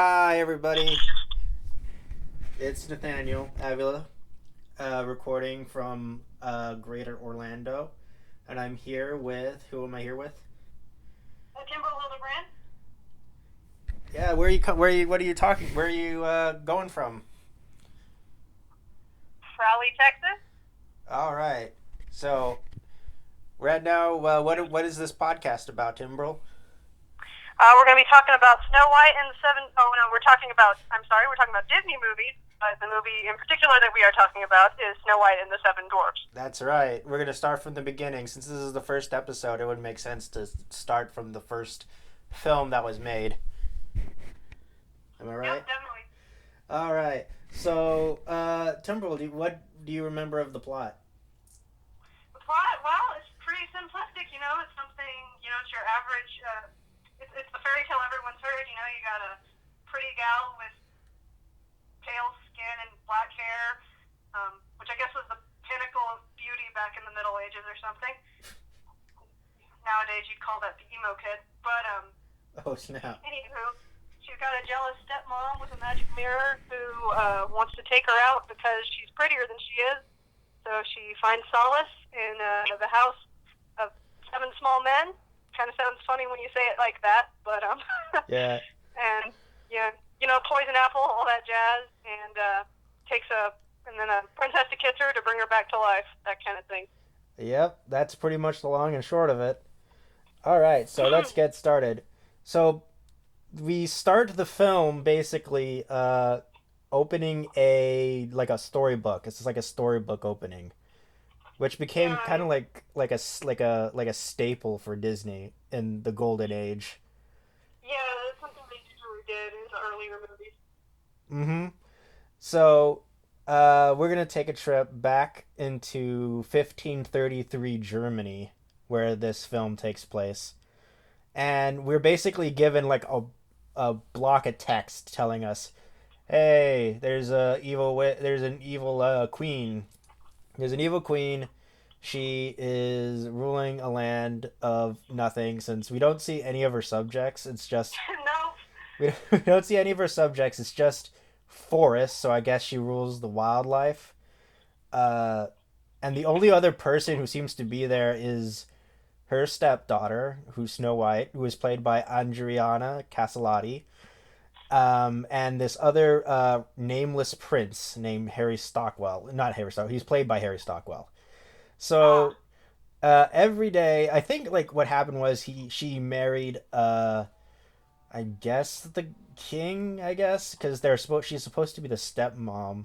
Hi, everybody. It's Nathaniel, Avila, recording from Greater Orlando, and I'm here with who am I here with? Timbrel, Hildebrand. Yeah, where are you? Where are you? What are you talking? Where are you going from? Raleigh, Texas. All right. So right now, what is this podcast about, Timbrel? We're going to be talking about Snow White and the Seven. Oh no, we're talking about. I'm sorry, we're talking about Disney movies. But the movie in particular that we are talking about is Snow White and the Seven Dwarfs. That's right. We're gonna start from the beginning. Since this is the first episode, it would make sense to start from the first film that was made. Am I Yep, right? definitely. All right. So, Timbrel, what do you remember of the plot? The plot, well, it's pretty simplistic. It's something. It's your average. It's the fairy tale everyone's heard. You got a pretty gal with pale skin and black hair, which I guess was the pinnacle of beauty back in the Middle Ages or something. Nowadays you'd call that the emo kid. But Oh snap! anywho, she's got a jealous stepmom with a magic mirror who wants to take her out because she's prettier than she is. So she finds solace in the house of seven small men. Kind of sounds funny when you say it like that, but Yeah. and yeah, poison apple, all that jazz, and and then a princess to kiss her to bring her back to life, that kind of thing. Yep. That's pretty much the long and short of it. All right. So let's get started. So we start the film basically opening a storybook. It's just like a storybook opening, which became kind of Yeah, like a staple for Disney in the golden age. yeah, that's something they usually did in the earlier movies. Mm-hmm. So, we're gonna take a trip back into 1533 Germany, where this film takes place, and we're basically given like a block of text telling us, "Hey, there's an evil queen. There's an evil queen. She is ruling a land of nothing." Since we don't see any of her subjects, it's just No, we don't see any of her subjects. It's just forest, so I guess she rules the wildlife. Uh, and the only other person who seems to be there is her stepdaughter, who's Snow White, who is played by Adriana Caselotti, and this other nameless prince named Harry Stockwell. Not Harry Stockwell. He's played by Harry Stockwell. uh, So every day, I think like what happened was he she married I guess the king, I guess, because she's supposed to be the stepmom.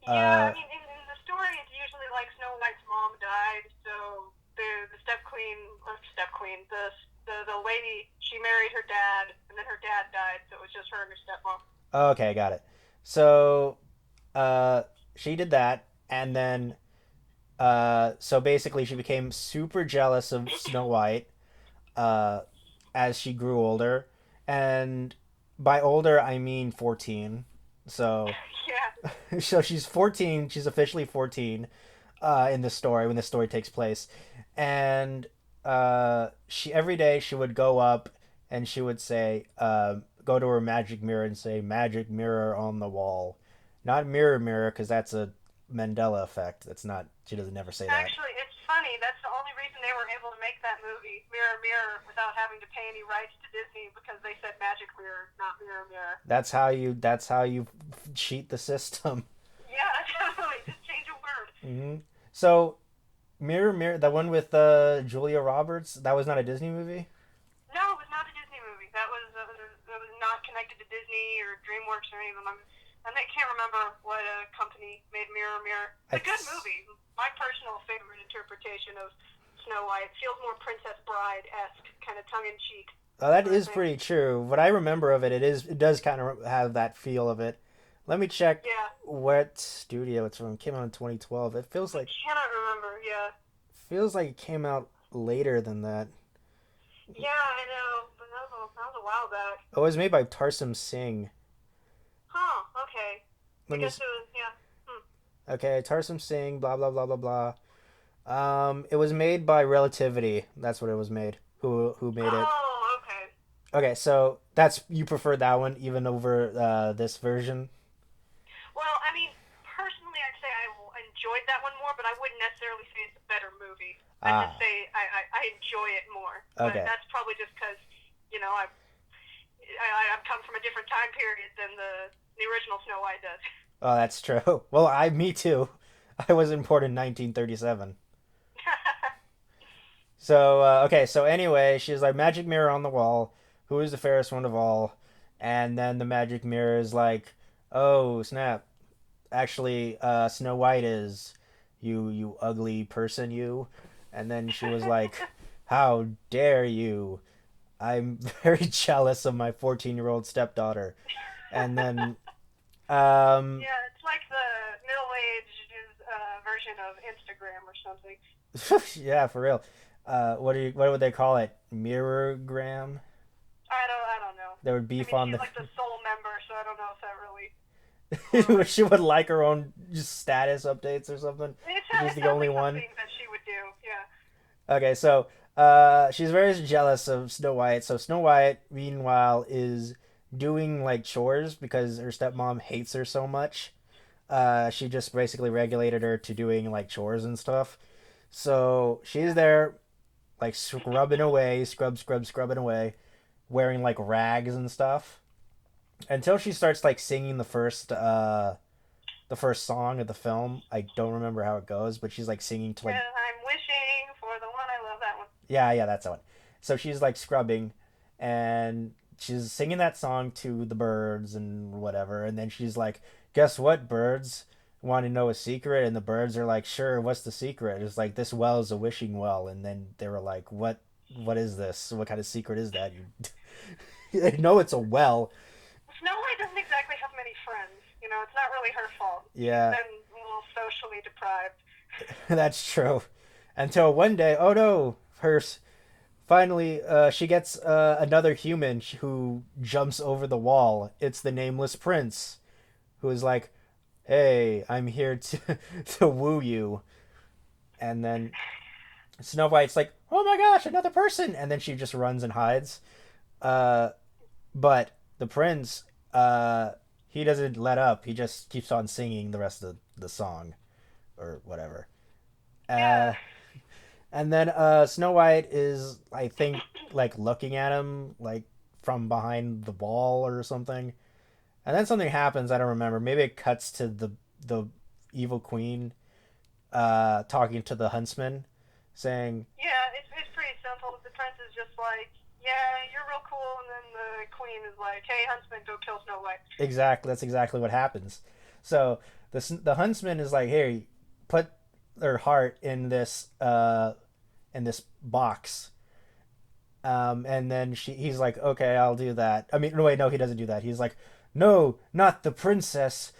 yeah. I Uh, mean, in the story, it's usually like Snow White's mom died, so the step queen or step queen, the lady, she married her dad, and then her dad died, so it was just her and her stepmom. okay, got it. So, uh, she did that, and then, so basically, she became super jealous of Snow White, uh, as she grew older, and by older I mean 14. So, Yeah. so she's 14. She's officially 14, in the story when the story takes place, and she every day she would go up and she would say, go to her magic mirror and say, "Magic mirror on the wall," not mirror mirror because that's a Mandela effect. That's not. She doesn't never say that. Actually, it's funny. That's the only reason they were able to make that movie, Mirror Mirror, without having to pay any rights to Disney because they said Magic Mirror, not Mirror Mirror. That's how you. That's how you cheat the system. Yeah, definitely. Just change a word. Hmm. So, mirror mirror, the one with Julia Roberts, that was not a Disney movie. No, it was not a Disney movie. That was not connected to Disney or DreamWorks or any of them. I can't remember what company made Mirror Mirror. I It's a good movie. My personal favorite interpretation of Snow White feels more Princess Bride esque, kind of tongue in cheek That sort of is thing. pretty true. What I remember of it, it does kind of have that feel of it. Let me check Yeah, what studio it's from. It came out in 2012. It I cannot remember. Yeah, feels like it came out later than that. yeah, I know, but that was a while back. Oh, it was made by Tarsum Singh. Huh? Okay. I Let me. guess it was. Yeah. Hmm. Okay, Tarsum Singh. Blah blah blah blah blah. It was made by Relativity. That's what it was made. Who made it? Oh, okay. Okay, so That's you prefer that one even over this version? Well, I mean, personally, I'd say I enjoyed that one more, but I wouldn't necessarily say it's a better movie. I'd just Ah, say I enjoy it more. But okay. that's probably just because, you know, I've come from a different time period than the original Snow White does. Oh, that's true. Well, me too. I was born in 1937. So okay, so anyway, she's like magic mirror on the wall. Who is the fairest one of all? And then the magic mirror is like, oh snap! Actually, Snow White is you ugly person you. And then she was like, how dare you? I'm very jealous of my 14-year-old stepdaughter. And then um Yeah, it's like the middle-aged version of Instagram or something. yeah, for real. What would they call it? Mirrorgram? I don't know. There would I beef mean, on she's like the sole member, so I don't know if that really the correlates. she would like her own just status updates or something. She's It the sounds only like one. something that she would do. Yeah. Okay, so she's very jealous of Snow White. So Snow White, meanwhile, is doing like chores because her stepmom hates her so much. She just basically regulated her to doing like chores and stuff. So she's Yeah. there like scrubbing away, scrubbing away, wearing like rags and stuff until she starts like singing the first song of the film. I don't remember how it goes, but she's like singing to like Yeah, I'm wishing for the one. I love that one. yeah, that's the one. So she's like scrubbing and she's singing that song to the birds and whatever, and then she's like, "Guess what, birds? Want to know a secret?" And the birds are like, "Sure, what's the secret?" It's like this well is a wishing well, and then they were like, What is this? What kind of secret is that? You they know it's a well. Snow White doesn't exactly have many friends. You know, it's not really her fault. She's Yeah, been a little socially deprived. that's true. Until one day, oh no, her finally, she gets another human who jumps over the wall. It's the nameless prince, who is like, "Hey, I'm here to to woo you." And then Snow White's like, "Oh my gosh, another person!" And then she just runs and hides. Uh, but the prince, he doesn't let up. He just keeps on singing the rest of the song or whatever. Yeah. Uh, And then Snow White is, I think, like looking at him like from behind the wall or something. And then something happens. I don't remember. Maybe it cuts to the evil queen talking to the huntsman, saying, Yeah, it's pretty simple. The prince is just like, yeah, you're real cool, and then the queen is like, hey, huntsman, go kill Snow White. "Exactly. That's exactly what happens." So the huntsman is like, "Here, put her heart in this box." And then he's like, "Okay, I'll do that." I mean, no, wait, no, he doesn't do that. He's like, "No, not the princess."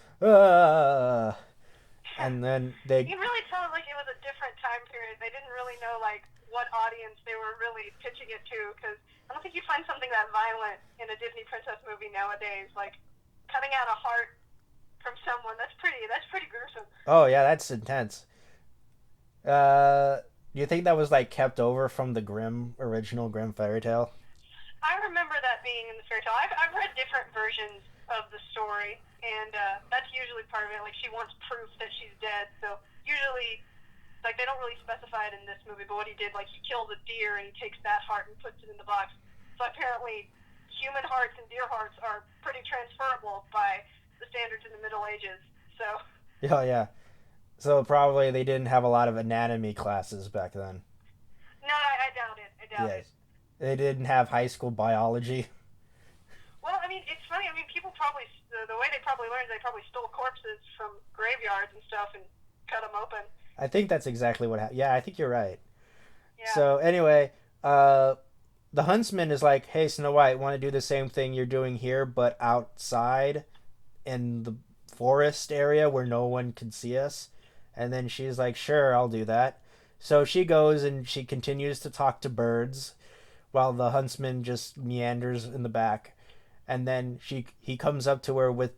And then they, You really felt like it was a different time period. They didn't really know like what audience they were really pitching it to, because I don't think you find something that violent in a Disney princess movie nowadays. Like cutting out a heart from someone, that's pretty gruesome. oh yeah, that's intense. Do you think that was like kept over from the original Grimm fairy tale? I remember that being in the fairy tale. I've read different versions of the story, and that's usually part of it. Like she wants proof that she's dead, so usually, like they don't really specify it in this movie, but what he did, like he kills a deer and he takes that heart and puts it in the box. So apparently, human hearts and deer hearts are pretty transferable by the standards in the Middle Ages. So Oh yeah. So probably they didn't have a lot of anatomy classes back then. no, I doubt it. I doubt it. Yes. They didn't have high school biology. Well, I mean, it's funny. I mean, people probably the way they probably learned, they probably stole corpses from graveyards and stuff and cut them open. I think that's exactly what happened. Yeah, I think you're right. Yeah. So anyway, the huntsman is like, "Hey, Snow White, want to do the same thing you're doing here, but outside in the forest area where no one can see us?" And then she's like, "Sure, I'll do that." So she goes and she continues to talk to birds while the huntsman just meanders in the back. And then he comes up to her with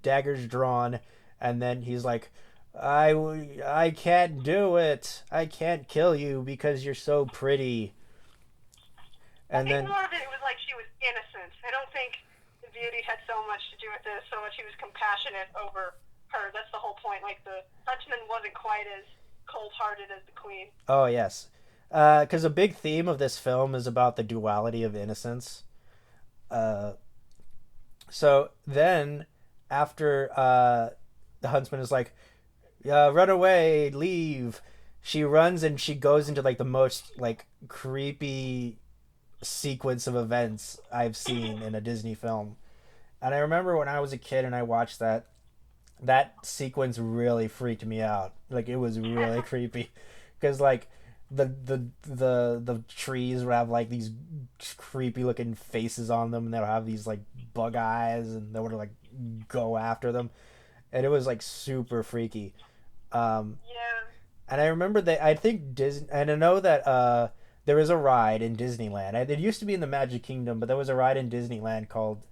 daggers drawn, and then he's like, I can't do it. I can't kill you because you're so pretty." I And think then more of it was like she was innocent. I don't think the beauty had so much to do with this, so much he was compassionate over her. That's the whole point. Like the huntsman wasn't quite as cold-hearted as the queen. Oh yes, because a big theme of this film is about the duality of innocence. Uh, so then, after the huntsman is like, "Run away, leave," she runs and she goes into like the most like creepy sequence of events I've seen in a Disney film. And I remember when I was a kid and I watched that sequence really freaked me out. Like it was really creepy because like the trees would have like these creepy looking faces on them, and they'll have these like bug eyes, and they would like go after them, and it was like super freaky. Um, Yeah. and I remember that I think Disney, and I know that there was a ride in Disneyland. It used to be in the Magic Kingdom, but there was a ride in Disneyland called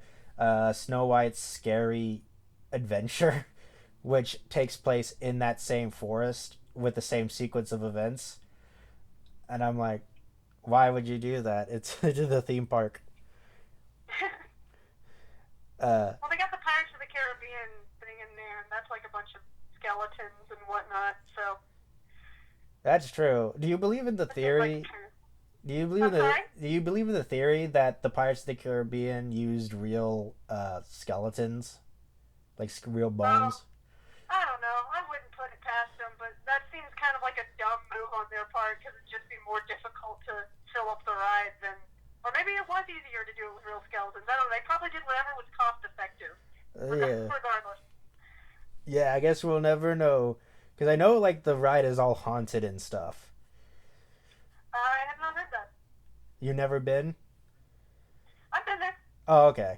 Snow White's Scary Adventure, which takes place in that same forest with the same sequence of events. And I'm like, why would you do that? It's the theme park. Uh, Well, they got the Pirates of the Caribbean thing in there, and that's like a bunch of skeletons and whatnot. So that's true. Do you believe in the this is like theory? Do you believe in I'm the sorry. Do you believe in the theory that the Pirates of the Caribbean used real skeletons, like real Oh, bones? I don't know. I wouldn't put it past them, but that seems kind of like a dumb move on their part because it'd just be more difficult to fill up the ride than, or maybe it was easier to do it with real skeletons. I don't know. They probably did whatever was cost effective, Yeah, regardless. yeah. I guess we'll never know, because I know like the ride is all haunted and stuff. I have not heard that. You never been? I've been there. Oh, okay.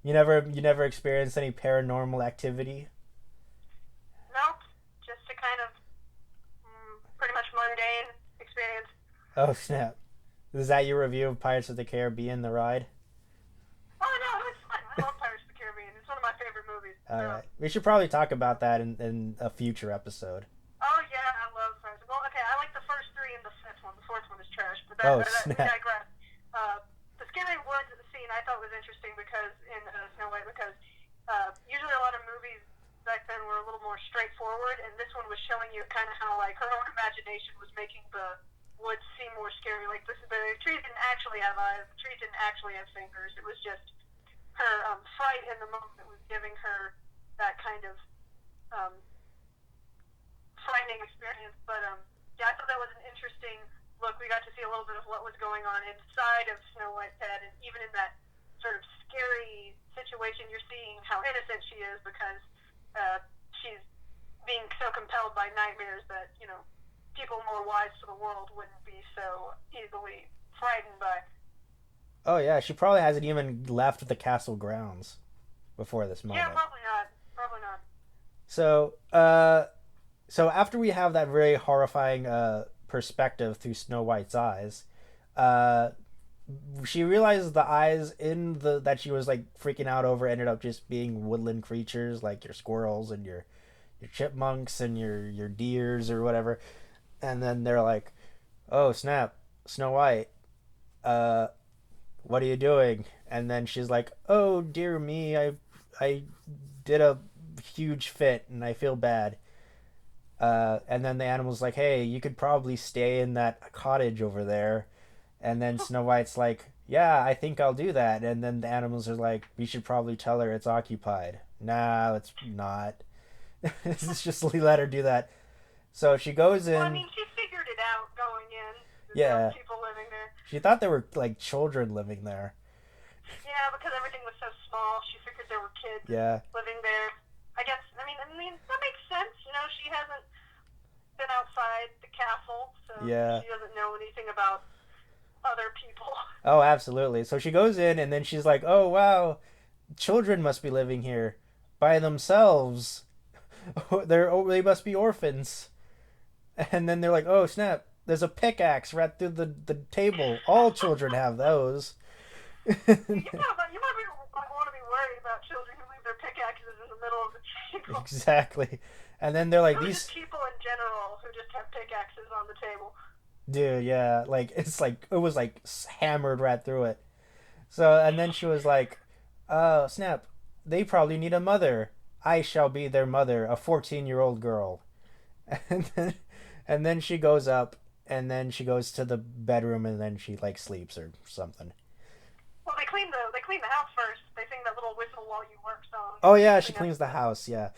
You never experienced any paranormal activity? Nope. Just a kind of pretty much mundane experience. Oh snap! Is that your review of Pirates of the Caribbean, the ride? Oh no, it was fun. I love Pirates of the Caribbean. It's one of my favorite movies. All So. right, we should probably talk about that in a future episode. Oh yeah, I love Pirates. Well, okay, I like the first three and the fifth one. The fourth one is trash, but Oh we snap! digress. The scary woods scene I thought was interesting because in Snow White because usually a lot of movies back then were a little more straightforward, and this one was showing you kind of how like her own imagination was making the woods seem more scary. Like the trees didn't actually have eyes. The trees didn't actually have fingers. It was just her fright in the moment that was giving her that kind of um, frightening experience. But yeah, I thought that was an interesting look. We got to see a little bit of what was going on inside of Snow White's head, and even in that sort of scary situation, you're seeing how innocent she is because she's being so compelled by nightmares that people more wise to the world wouldn't be so easily frightened by. Oh yeah, she probably hasn't even left the castle grounds before this Yeah, moment. probably not. Probably not. So, so after we have that very horrifying perspective through Snow White's eyes, uh, she realizes the eyes in the that she was like freaking out over ended up just being woodland creatures like your squirrels and your chipmunks and your deers or whatever. And then they're like, "Oh snap, Snow White, uh, what are you doing?" And then she's like, "Oh dear me, I did a huge fit and I feel bad." And then the animal's like, "Hey, you could probably stay in that cottage over there." And then Snow White's like, "Yeah, I think I'll do that." And then the animals are like, "We should probably tell her it's occupied." Nah, it's not. Let's just let her do that. So she goes Well, I in. mean, she figured it out going in that there were Yeah, people living there. she thought there were like children living there. Yeah, because everything was so small, she figured there were kids Yeah, living there. I guess. I mean that makes sense. She hasn't been outside the castle, so yeah. she doesn't know anything about other people. Oh, absolutely. So she goes in and then she's like, "Oh wow, children must be living here by themselves. They must be orphans." And then they're like, "Oh snap! There's a pickaxe right through the table. All children have those." Might want to be worried about children who leave their pickaxes in the middle of the table. Exactly. And then they're like Or just these people in general who just have pickaxes on the table. dude, yeah, like it's like it was like hammered right through it. So, and then she was like, snap, they probably need a mother. I shall be their mother, a 14-year-old girl. And then, and then she goes up, and then she goes to the bedroom, and then she, like, sleeps or something. Well, they clean the house first. They sing that little whistle while you work song. Oh, yeah, I she think that's cleans the house, yeah.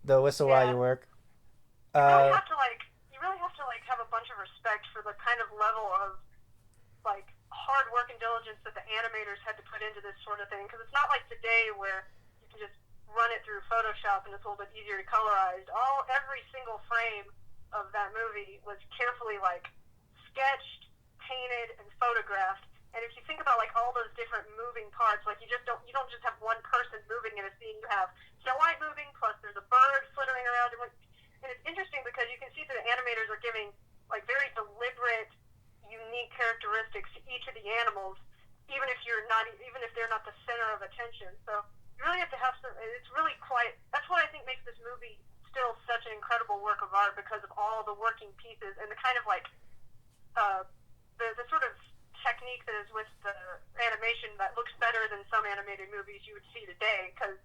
The whistle while yeah. you work. You really Uh, have to like you really have to like have a bunch of respect for the kind of level of like hard work and diligence that the animators had to put into this sort of thing, because it's not like today where you can just run it through Photoshop and it's a little bit easier to colorize. Every single frame of that movie was carefully like sketched, painted, and photographed. And if you think about like all those different moving parts, like you don't just have one person moving in a scene. You have Snow White moving, plus there's a bird flittering around. And it's interesting because you can see that the animators are giving like very deliberate, unique characteristics to each of the animals, even if they're not the center of attention. So you really have to have some. It's really quite. That's what I think makes this movie still such an incredible work of art, because of all the working pieces and the kind of like the sort of technique that is with the animation that looks better than some animated movies you would see today, because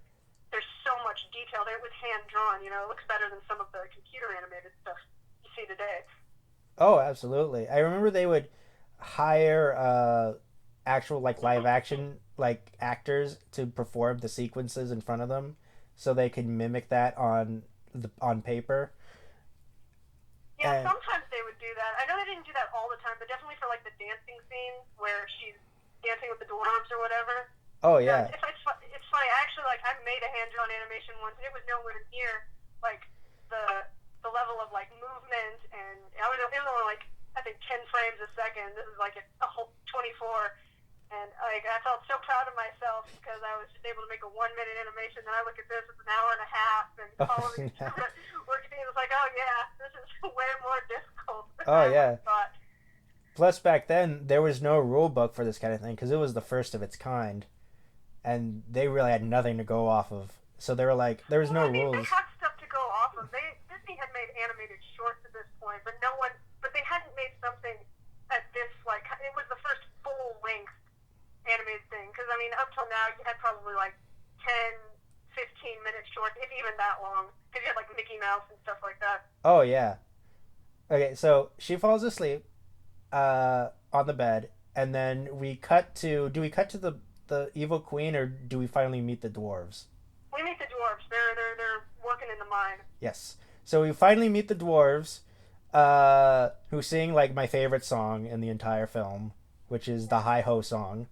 there's so much detail there. It was hand drawn, you know. It looks better than some of the computer animated stuff you see today. oh, absolutely. I remember they would hire actual like live action like actors to perform the sequences in front of them, so they could mimic that on paper. Yeah, And sometimes they would do that. I know they didn't do that all the time, but definitely for like the dancing scene where she's dancing with the dwarves or whatever. oh You know, yeah, it's funny. I actually like I made a hand drawn animation once, and it was nowhere near like the level of like movement, and it was only like I think 10 frames a second. This is like a whole 24, and like I felt so proud of myself because I was just able to make a 1 minute animation. Then I look at this, it's an hour and a half, and oh all of these yeah, work scenes. It's like, oh yeah, this is way more difficult than oh I would yeah. have thought. Plus, back then there was no rule book for this kind of thing because it was the first of its kind, and they really had nothing to go off of. So they were like, there was Well, no I mean, they rules. had stuff to go off of. Disney had made animated shorts at this point, but no one, but they hadn't made something at this like it was the first full length animated thing. Because I mean, up till now you had probably like 10, 15 minute shorts, if even that long. Because you had like Mickey Mouse and stuff like that. Oh yeah. Okay, so she falls asleep on the bed, and then we cut to. Do we cut to the evil queen, or do we finally meet the dwarves? We meet the dwarves. They're working in the mine. Yes. So we finally meet the dwarves, who sing like my favorite song in the entire film, which is the Hi Ho song.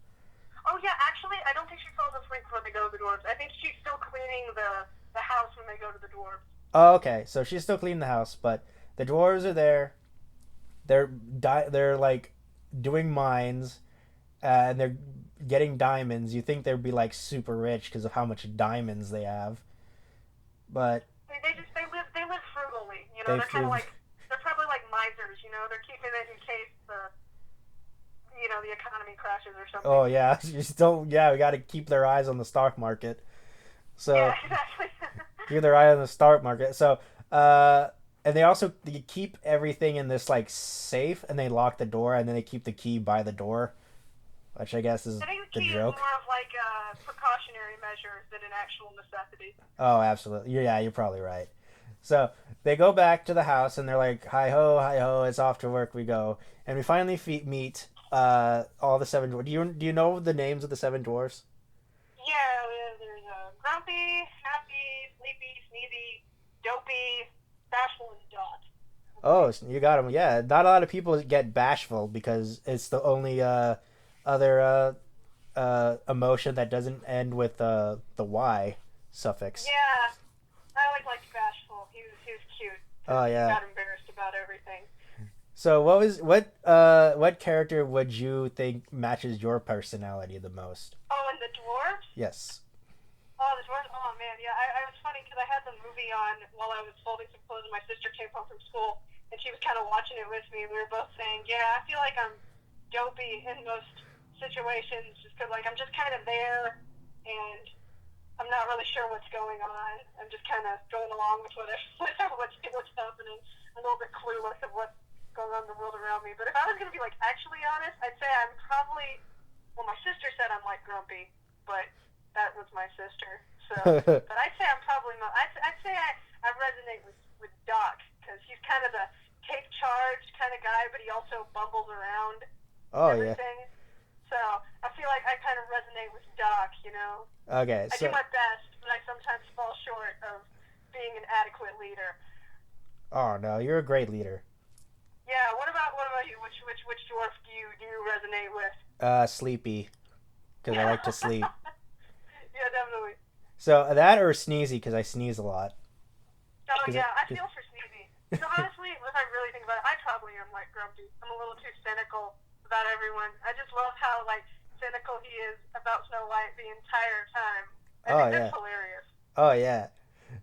Oh yeah, actually, I don't think she falls asleep before they go to the dwarves. I think she's still cleaning the house when they go to the dwarves. Oh, okay. So she's still cleaning the house, but the dwarves are there. They're like doing mines, and they're getting diamonds. You think they'd be like super rich because of how much diamonds they have, but They live frugally. You know, they they're kind of flew. like they're probably like misers. You know, they're keeping it in case the economy crashes or something. Oh yeah, you still yeah. We got to keep their eyes on the stock market. Yeah, So exactly. keep their eye on the stock market. So uh, and they keep everything in this like safe, and they lock the door, and then they keep the key by the door, which I guess is I think the the key is joke. more of like precautionary measures than an actual necessity. Oh, absolutely. Yeah, you're probably right. So they go back to the house, and they're like, hi ho, it's off to work we go." And we finally meet all the seven dwarfs. Do you know the names of the seven dwarfs? Yeah, there's grumpy, happy, sleepy, sneezy, dopey, bashful, and dot. Oh, you got them. Yeah, not a lot of people get bashful because it's the only other emotion that doesn't end with the Y suffix. Yeah, I always liked bashful. He was cute because Oh he yeah. got embarrassed about everything. So what character would you think matches your personality the most? Oh, and the dwarves. Yes. Oh, the dwarves. Oh man, yeah. I was funny because I had the movie on while I was folding some clothes, and my sister came home from school, and she was kind of watching it with me. And we were both saying, "Yeah, I feel like I'm dopey in most situations, just because like I'm just kind of there, and I'm not really sure what's going on. I'm just kind of going along with what's happening. I'm a little bit clueless of what's going on in the world around me. But if I was going to be like actually honest, I'd say I'm probably well, my sister said I'm like grumpy, but that was my sister. So, Oh but I'd say I'm probably not. I'd say I resonate with Doc because he's kind of the take charge kind of guy, but he also bumbles around yeah. everything. So I feel like I kind of resonate with Doc. You know, Okay, I do so my best, but I sometimes fall short of being an adequate leader. oh no, you're a great leader. Yeah. What about you? Which dwarf do you resonate with? Sleepy, because I like to sleep. Yeah, definitely. So that or sneezy, because I sneeze a lot. Oh Cause, yeah, I cause, feel for Sneezy. So honestly, if I really think about it, I probably am like grumpy. I'm a little too cynical about everyone. I just love how like cynical he is about Snow White the entire time. I oh think that's yeah, hilarious. oh yeah.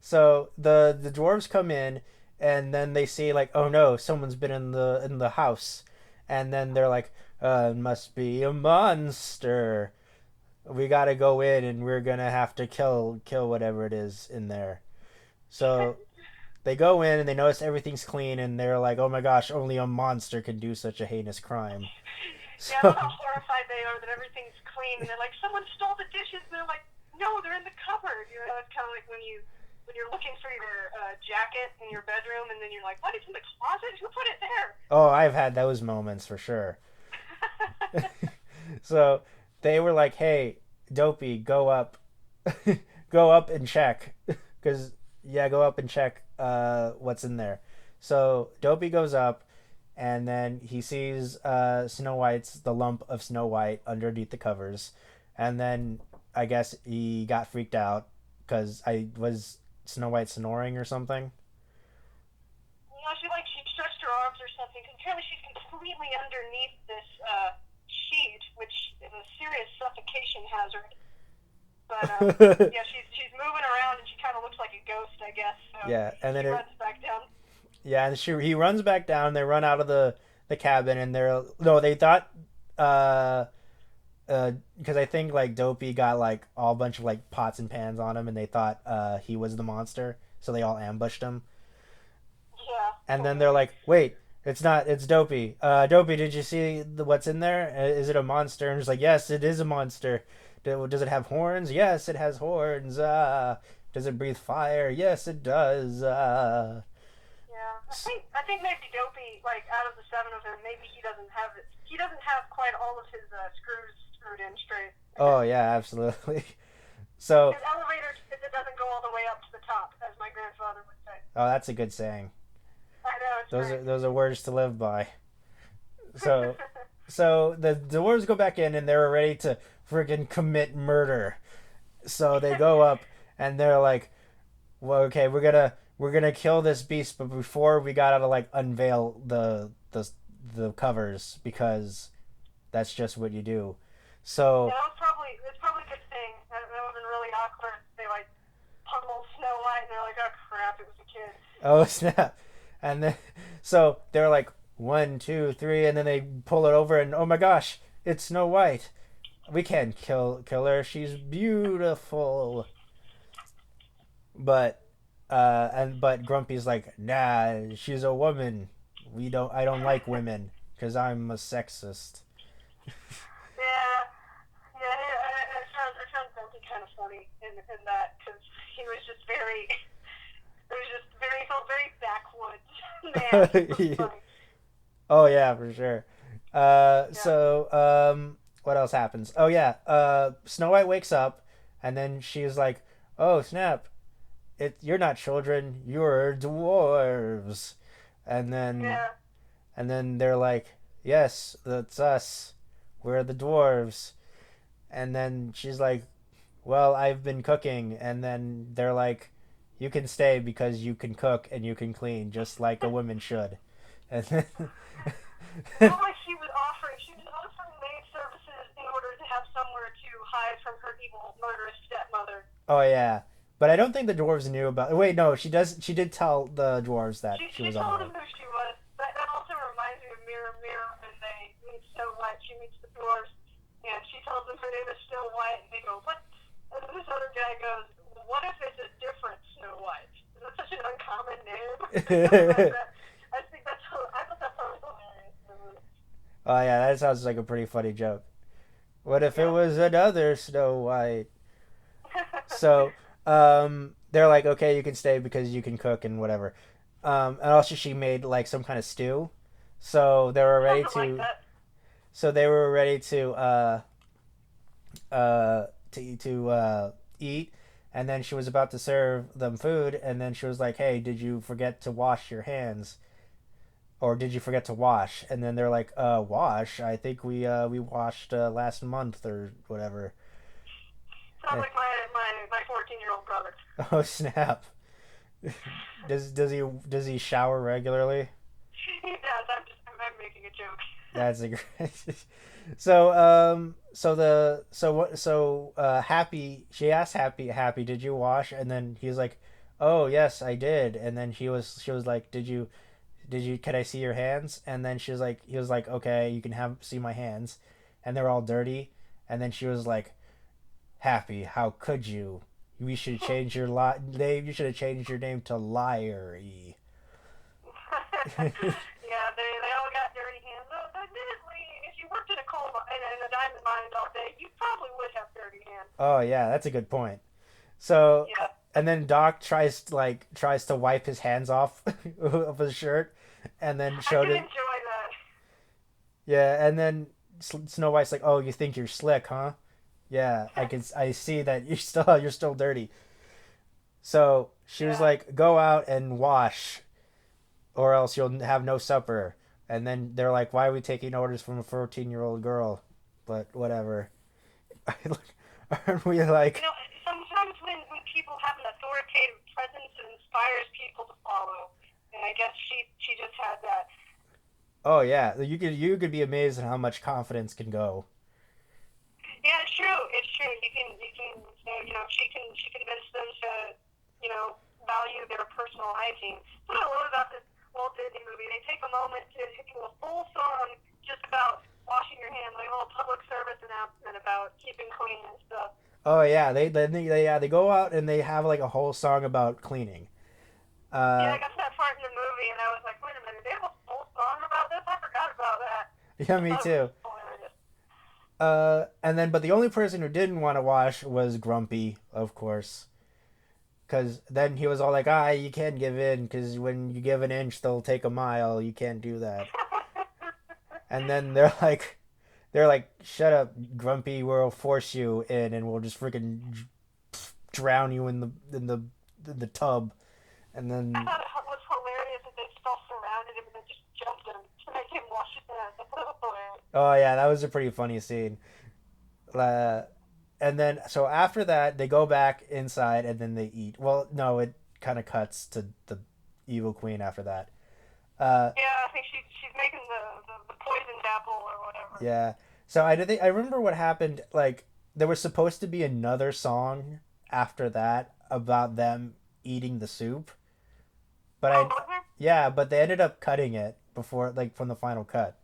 So the dwarves come in, and then they see like, oh no, someone's been in the house, and then they're like, it must be a monster. We gotta go in, and we're gonna have to kill whatever it is in there. So they go in and they notice everything's clean, and they're like, oh my gosh, only a monster can do such a heinous crime. Yeah, I love So how horrified they are that everything's clean, and they're like, someone stole the dishes, and they're like, no, they're in the cupboard. You know, it's kind of like when you're looking for your jacket in your bedroom, and then you're like, what? It's in the closet. Who put it there? oh, I've had those moments for sure. So they were like, "Hey, Dopey, go up, go up and check, because yeah, go up and check what's in there." So Dopey goes up, and then he sees Snow White's the lump of Snow White underneath the covers, and then I guess he got freaked out because I was Snow White snoring or something. You know, she stretched her arms or something because apparently she's completely underneath this sheet, which is a serious suffocation hazard. But yeah, she's moving around and she kind of looks like a ghost, I guess. So Yeah, and then she runs back down. yeah, and he runs back down. They run out of the cabin, and they're no, they thought uh because I think like Dopey got like all bunch of like pots and pans on him, and they thought he was the monster, so they all ambushed him. Yeah, And then they're totally. like, "Wait, it's not. It's Dopey. Dopey, did you see what's in there? Is it a monster?" And he's like, "Yes, it is a monster. Does it have horns? Yes, it has horns. Does it breathe fire? Yes, it does. Yeah, I think maybe Dopey, like out of the seven of them, maybe he doesn't have it. He doesn't have quite all of his screws screwed in straight. Oh yeah, absolutely. So, His elevator it doesn't go all the way up to the top, as my grandfather would say. oh, that's a good saying. I know it's great. Those are words to live by. So so the dwarves go back in, and they're ready to friggin' commit murder. So they go up, and they're like, "Well, okay, we're gonna kill this beast, but before we gotta like unveil the covers, because that's just what you do." Yeah, So it's probably a good thing. That would have been really awkward. They like pummeled Snow White, and they're like, oh crap, it was a kid. oh snap, and then so they're like, one, two, three, and then they pull it over, and oh my gosh, it's Snow White. We can't kill her. She's beautiful. But but Grumpy's like, nah, she's a woman. We don't. I don't like women because I'm a sexist. Yeah, yeah. I found Grumpy kind of funny in that because he was just very, it was just very felt very backwoods man. It was funny. Oh yeah, for sure. Yeah. What else happens? Oh yeah, Snow White wakes up, and then she's like, "Oh snap! You're not children. You're dwarves." And then Yeah. they're like, "Yes, that's us. We're the dwarves." And then she's like, "Well, I've been cooking." And then they're like, "You can stay because you can cook and you can clean just like a woman should." And then Felt like she was offering maid services in order to have somewhere to hide from her evil murderous stepmother. oh yeah, but I don't think the dwarves knew about. Wait, no, she does. She did tell the dwarves that she She was on the told way. him who she was. That also reminds me of Mirror Mirror when they meet Snow White. She meets the dwarves, and she tells them her name is Snow White, and they go, "What?" And this other guy goes, "What if it's a different Snow White? Is that such an uncommon name?" Or something like that. I thought that was hilarious. Oh yeah, that sounds like a pretty funny joke. What if it Yeah. was another Snow White? So they're like, okay, you can stay because you can cook and whatever. And also she made like some kind of stew. So they were ready Something like to. that. So they were ready to eat, and then she was about to serve them food, and then she was like, "Hey, did you forget to wash your hands?" Or did you forget to wash? And then they're like, wash? I think we washed last month or whatever. Sounds Eh, like my 14-year-old brother. oh snap! Does he shower regularly? He does. I'm making a joke. That's a great. So Happy, she asked Happy, did you wash? And then he's like, oh yes, I did. And then she was like, did you can I see your hands? And then he was like, okay, you can have see my hands, and they're all dirty. And then she was like, Happy, how could you? We should change your name. You should have changed your name to Liary. Yeah, they all got dirty hands. Though, admittedly, if you worked in a in a diamond mine all day, you probably would have dirty hands. Oh yeah, that's a good point. So, Yeah, and then Doc tries to wipe his hands off of his shirt, and then I showed can it. enjoy that. Yeah, and then Snow White's like, "Oh, you think you're slick, huh? Yeah, I see that you're still dirty." So she was Yeah. like, "Go out and wash, or else you'll have no supper." And then they're like, "Why are we taking orders from a 14-year-old girl?" But whatever. Aren't we You like? know, sometimes when people have an authoritative presence, it inspires people to follow. And I guess she just had that. Oh yeah, you could be amazed at how much confidence can go. Yeah, it's true. It's true. You can she convinced them to value their personal hygiene. What I love about this Walt Disney movie, they take a moment to do a full song just about washing your hands, like a little public service announcement about keeping clean and stuff. Oh yeah, they go out and they have like a whole song about cleaning. Yeah, Uh, I got to that part in the movie, and I was like, wait a minute, they have a full song about this? I forgot about that. yeah, I me thought it was too. hilarious. And then but the only person who didn't want to wash was Grumpy, of course, because then he was all like, "Ah, you can't give in, because when you give an inch, they'll take a mile. You can't do that." And then they're like, "Shut up, Grumpy. We'll force you in, and we'll just freaking drown you in the tub." And I then thought it was hilarious that they still surrounded him and then just jumped him to make him wash his hands. I thought it was hilarious. oh yeah, that was a pretty funny scene. Uh, and then so after that, they go back inside and then they eat. Well, no, it kind of cuts to the evil queen after that. Uh, Yeah, I think she's making the poisoned apple or whatever. yeah. So I remember what happened. Like there was supposed to be another song after that about them eating the soup, but Oh, was there? yeah, but they ended up cutting it before, like from the final cut.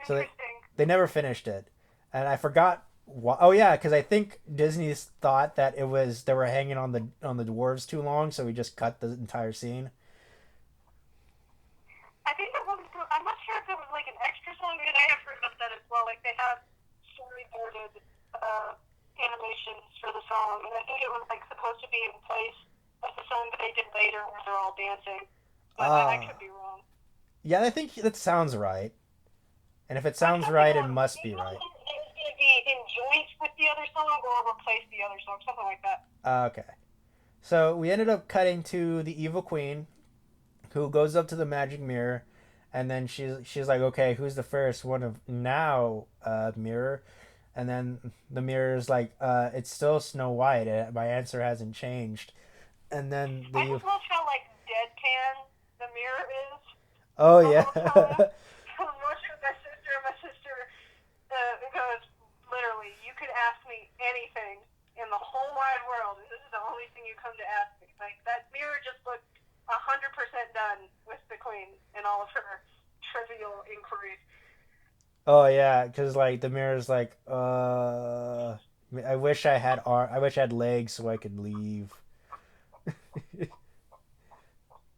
So Interesting. they never finished it, and I forgot. Oh yeah, because I think Disney thought that they were hanging on the dwarves too long, so we just cut the entire scene. I think it was. I'm not sure if it was like an extra song, because I have heard about that as well. Like they have storyboarded animations for the song, and I think it was like supposed to be in place of the song that they did later, where they're all dancing. But I could Ah, be wrong. yeah, I think that sounds right. And if it I sounds thought they right, it were must be right. it was going to be in joint with the other song or replace the other song, something like that. Okay. So we ended up cutting to the evil queen, who goes up to the magic mirror, and then she's like, okay, who's the first one of now, mirror? And then the mirror's like, it's still Snow White. My answer hasn't changed. And then I the just love how like deadpan the mirror is oh all yeah, the time. My sister goes, literally, you could ask me anything in the whole wide world, and this is the only thing you come to ask me. Like that mirror just looked 100% done with the queen and all of her trivial inquiries. oh yeah, because like the mirror's like, I wish I had legs so I could leave.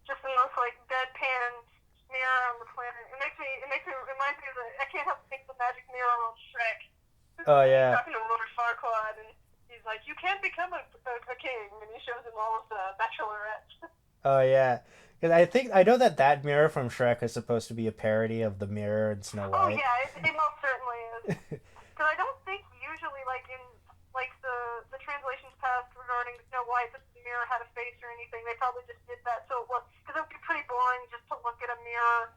Just the most like deadpan mirror on the planet. It reminds me of I can't help but think of the magic mirror on Shrek. Oh He's yeah. talking to Lord Farquaad, and he's like, "You can't become a king," and he shows him all of the bachelorettes. Oh yeah. Because I know that that mirror from Shrek is supposed to be a parody of the mirror in Snow Oh White. yeah, it most certainly is. Because I don't think usually, like in like the translations past regarding Snow White, that the mirror had a face or anything. They probably just did that so it was because it would be pretty boring just to look at a mirror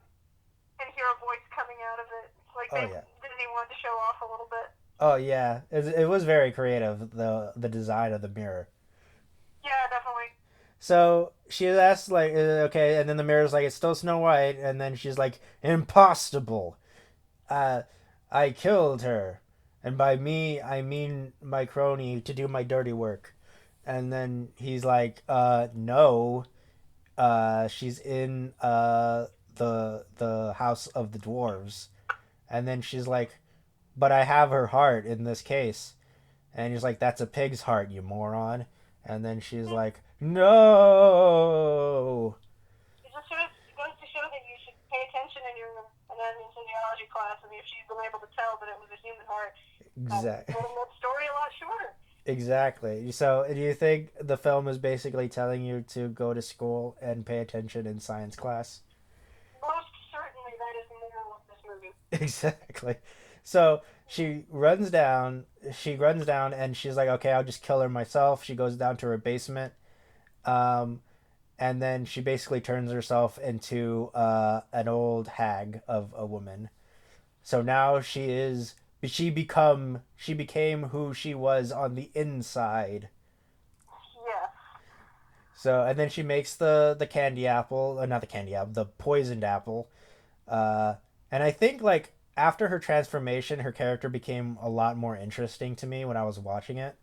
and hear a voice coming out of it. Like Oh they yeah. Disney wanted to show off a little bit. Oh yeah. It was very creative, the design of the mirror. Yeah, definitely. So she asks like, okay, and then the mirror's like, it's still Snow White, and then she's like, impossible. Uh, I killed her, and by me I mean my crony to do my dirty work. And then he's like, no, she's in the house of the dwarves. And then she's like, but I have her heart in this case. And he's like, that's a pig's heart, you moron. And then she's like, no. It goes to show that you should pay attention in your anatomy and physiology class, and if she's been able to tell that it was a human heart, Exactly. making that story a lot shorter. Exactly. So, do you think the film is basically telling you to go to school and pay attention in science class? Most certainly, that is the moral of this movie. Exactly. So she runs down and she's like, okay, I'll just kill her myself. She goes down to her basement, um, and then she basically turns herself into an old hag of a woman. So now she became who she was on the inside. Yes. So and then she makes the candy apple, not the candy apple, the poisoned apple. And I think like after her transformation, her character became a lot more interesting to me when I was watching it,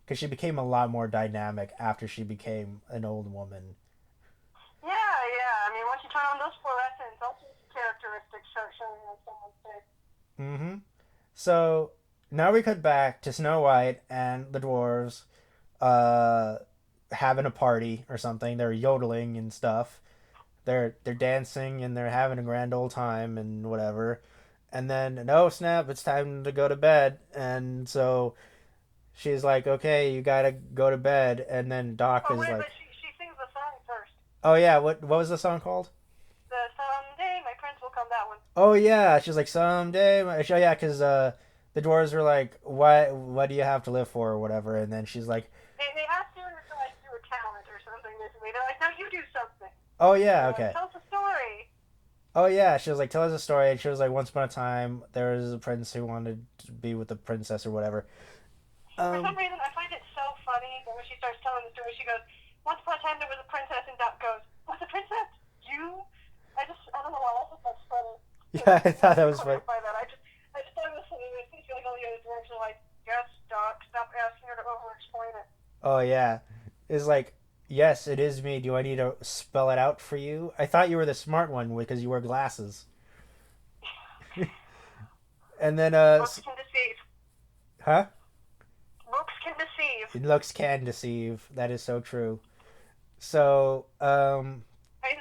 because she became a lot more dynamic after she became an old woman. Yeah, yeah. I mean, once you turn on those fluorescents, all sorts of characteristics start showing on someone's face. Mm-hmm. So now we cut back to Snow White and the dwarves, uh, having a party or something. They're yodeling and stuff. They're dancing and they're having a grand old time and whatever. And then no snap, it's time to go to bed. And so she's like, "Okay, you gotta go to bed." And then Doc Oh, is wait, like, but she sings the song first. "Oh yeah, what was the song called?" The Someday My Prince Will Come, that one. Oh yeah, she's like, "Someday." Oh yeah, because the dwarves were like, What do you have to live for or whatever?" And then she's like, They asked her to like do a talent or something, basically. They're like, no, you do something. "Oh yeah, Like, okay." tell us a story. Oh yeah, she was like, "Tell us a story." And she was like, "Once upon a time, there was a prince who wanted to be with the princess or whatever." For some Um, reason, I find it so funny that when she starts telling the story, she goes, once upon a time there was a princess, and Doc goes, what's a princess? You? I don't know why, I think that's funny. yeah, I thought that To was funny. clarify that, I just thought it was funny. I feel like all the other dwarves are like, yes, Doc, stop asking her to over-explain it. Oh yeah, it's like, yes, it is me. Do I need to spell it out for you? I thought you were the smart one because you wear glasses. And then Looks can deceive. huh? Looks can deceive. Looks can deceive. That is so true. So I mean,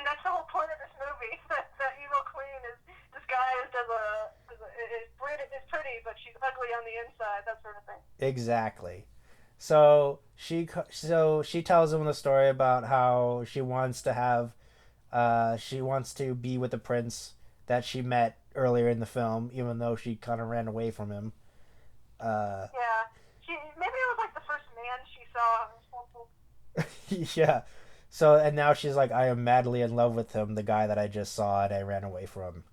that's the whole point of this movie. That evil queen is disguised as is pretty, but she's ugly on the inside. That sort of thing. exactly. So she tells him the story about how she wants to be with the prince that she met earlier in the film, even though she kind of ran away from him. Uh, Yeah, maybe it was like the first man she saw or something. yeah. So and now she's like, I am madly in love with him, the guy that I just saw and I ran away from.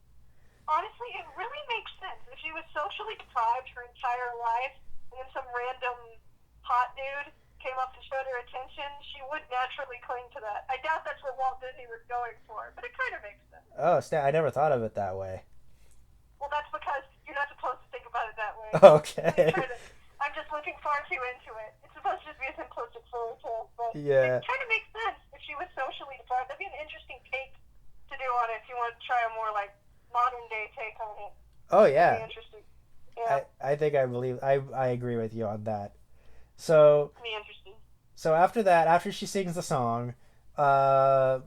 Honestly, it really makes sense. If she was socially deprived her entire life, and then some random hot dude came up and showed her attention, she would naturally cling to that. I doubt that's what Walt Disney was going for, but it kind of makes sense. Oh, I never thought of it that way. Well, that's because you're not supposed to think about it that way. Okay. I'm just looking far too into it. It's supposed to just be a simplistic fairy tale, but it Yeah. kind of makes sense if she was socially deprived. That'd be an interesting take to do on it if you want to try a more like modern day take on it. Oh It'd be yeah. interesting. I Yeah, I think I believe I agree with you on that. So it'd be interesting. so after that, after she sings the song, uh,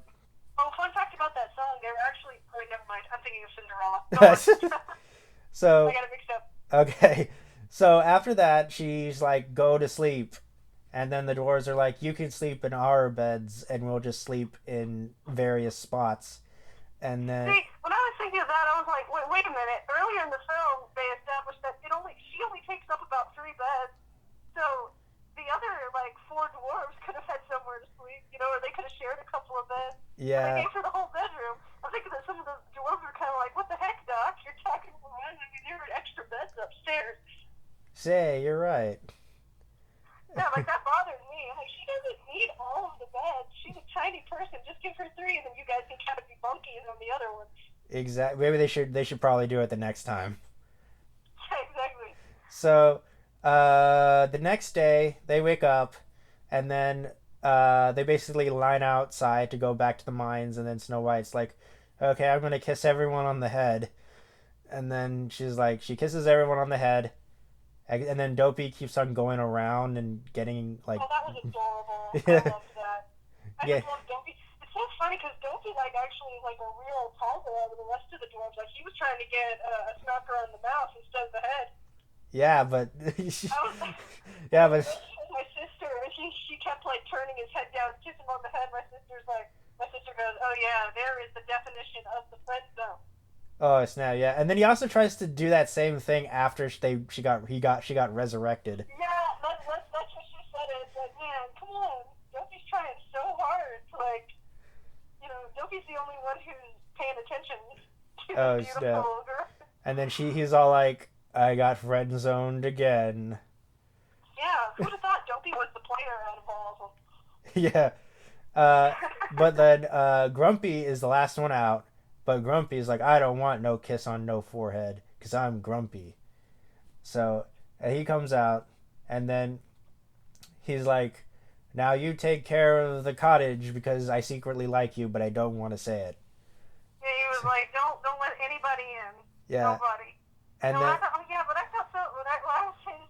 Oh, fun fact about that song, they were actually. Oh, wait, never mind. I'm thinking of Cinderella. Go on. I so got it mixed up. okay, So after that, she's like, "Go to sleep," and then the dwarves are like, "You can sleep in our beds, and we'll just sleep in various spots." And then, See, when I was thinking of that, I was like, wait a minute. Earlier in the film, they established that she only takes up about 3 beds, so the other like 4 dwarves could have had somewhere to sleep, or they could have shared a couple of beds. But they yeah, gave her the whole bedroom. I'm thinking that some of the dwarves were kind of like, "What the heck, Doc? You're talking for one. I mean, there were extra beds upstairs." say you're right. Yeah, like that bothered me. I'm like, she doesn't need all of the beds. She's a tiny person. Just give her 3, and then you guys can kind of be bunkies on the other one. Exactly. Maybe they should probably do it the next time. Yeah, exactly. So, the next day they wake up, and then they basically line outside to go back to the mines, and then Snow White's like, "Okay, I'm gonna kiss everyone on the head," and then she's like, she kisses everyone on the head, and then Dopey keeps on going around and getting like, Oh, that was adorable. I yeah, loved that. I yeah, just love Dopey. It's so funny because Dopey, like, actually is like a real talker out of the rest of the dwarves. Like, he was trying to get a smacker on the mouth instead of the head. yeah, but I was, yeah, I was but with my sister, and she kept like turning his head down, kiss him on the head. My sister goes, "Oh yeah, there is the definition of the friend zone." oh snap, yeah, and then he also tries to do that same thing after she got resurrected. Yeah, that's what she said. It's like, man, come on, Dopey's trying so hard to like, Dopey's the only one who's paying attention to this Oh snap. beautiful girl. And then he's all like, "I got friend zoned again." Yeah, who'd have thought Dopey was the player out of all of Yeah. Uh, but then Grumpy is the last one out. But Grumpy is like, "I don't want no kiss on no forehead because I'm grumpy." So he comes out, and then he's like, "Now you take care of the cottage because I secretly like you, but I don't want to say it." Yeah, he was like, don't let anybody in, Yeah. nobody. And No, I then, thought, oh yeah, but I felt so. When I was saying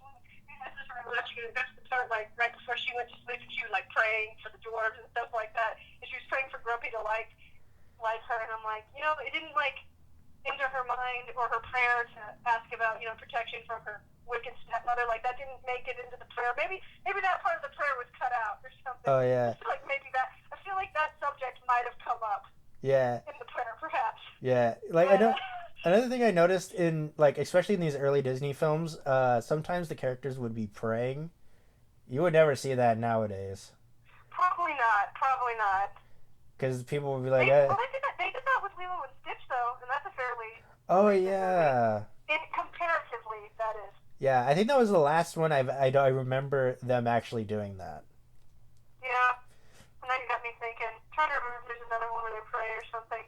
this is really watching it, that's the part like right before she went to sleep, and she was like praying for the dwarves and stuff like that, and she was praying for Grumpy to like her, and I'm like, it didn't like enter her mind or her prayer to ask about protection from her wicked stepmother. Like that didn't make it into the prayer. Maybe that part of the prayer was cut out or something. oh I yeah, feel like I feel like that subject might have come up yeah, in the prayer, perhaps. yeah. Like I But know another thing I noticed in like especially in these early Disney films, sometimes the characters would be praying. You would never see that nowadays probably not. Probably not. because people would be like, They did that. They did that with Lilo and Stitch, though, and that's a fairly "Oh recent movie. yeah, Comparatively, that is. yeah." I think that was the last one I remember them actually doing that. Yeah. And now you got me thinking. Trying to remember if there's another one where they pray or something.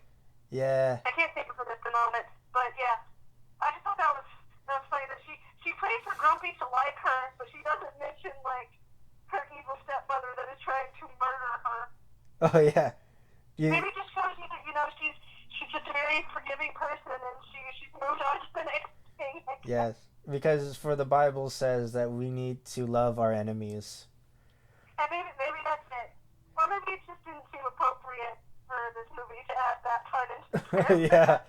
Yeah, I can't think of it at the moment, but yeah. I just thought that was funny that she prays for Grumpy to like her, but she doesn't mention like her evil stepmother that is trying to murder her. oh yeah, you Maybe it just shows you that she's just a very forgiving person and she's moved on to the next thing. I guess. yes, because for the Bible says that we need to love our enemies. And maybe that's it. Or maybe it just didn't seem appropriate for this movie to add that part into the script. Yeah,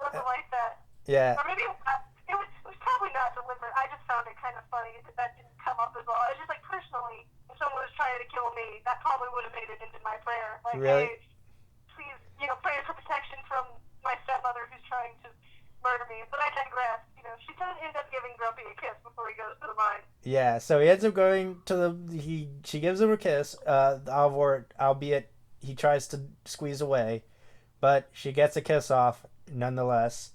Wasn't like that. yeah, Or maybe it was probably not deliberate. I just found it kind of funny that didn't come up as well. It's just like personally, if someone was trying to kill me, that probably would have made it into my prayer. Like, really. hey, please, pray for protection from my stepmother who's trying to murder me. But I digress. She does end up giving Grumpy a kiss before he goes to the mine. Yeah, so he ends up going to she gives him a kiss, albeit he tries to squeeze away, but she gets a kiss off nonetheless.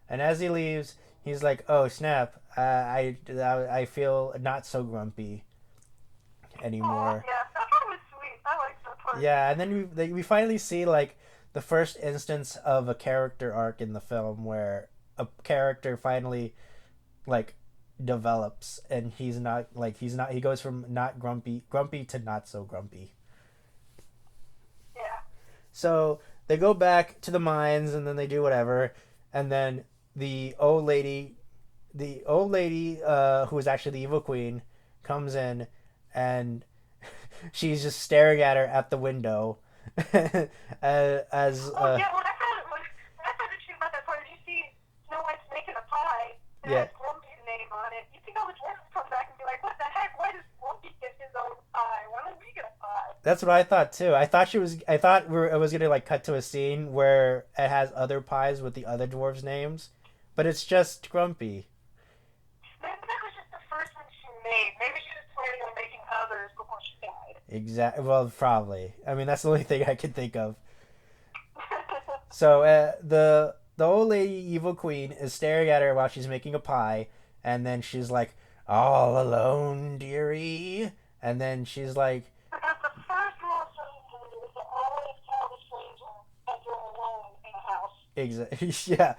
And as he leaves, he's like, "Oh snap! I feel not so grumpy Oh, anymore." yeah. That part was sweet. I liked that part. Yeah, and then we finally see like the first instance of a character arc in the film where a character finally like develops and he goes from not grumpy to not so grumpy. Yeah. So they go back to the mines and then they do whatever, and then the old lady who is actually the evil queen comes in, and she's just staring at her at the window as Oh, yeah. When I found out that she about that part, did you see Snow White's making a pie that yeah, has Grumpy's name That's what I thought too. I thought I thought it was gonna like cut to a scene where it has other pies with the other dwarves' names, but it's just Grumpy. Maybe that was just the first one she made. Maybe she was planning on making others before she died. Exactly. Well, probably. I mean, that's the only thing I could think of. So the old lady, evil queen, is staring at her while she's making a pie, and then she's like, "All alone, dearie," and then she's like, Because the first rule of Satan is to always tell the stranger that you're alone in a house. Yeah.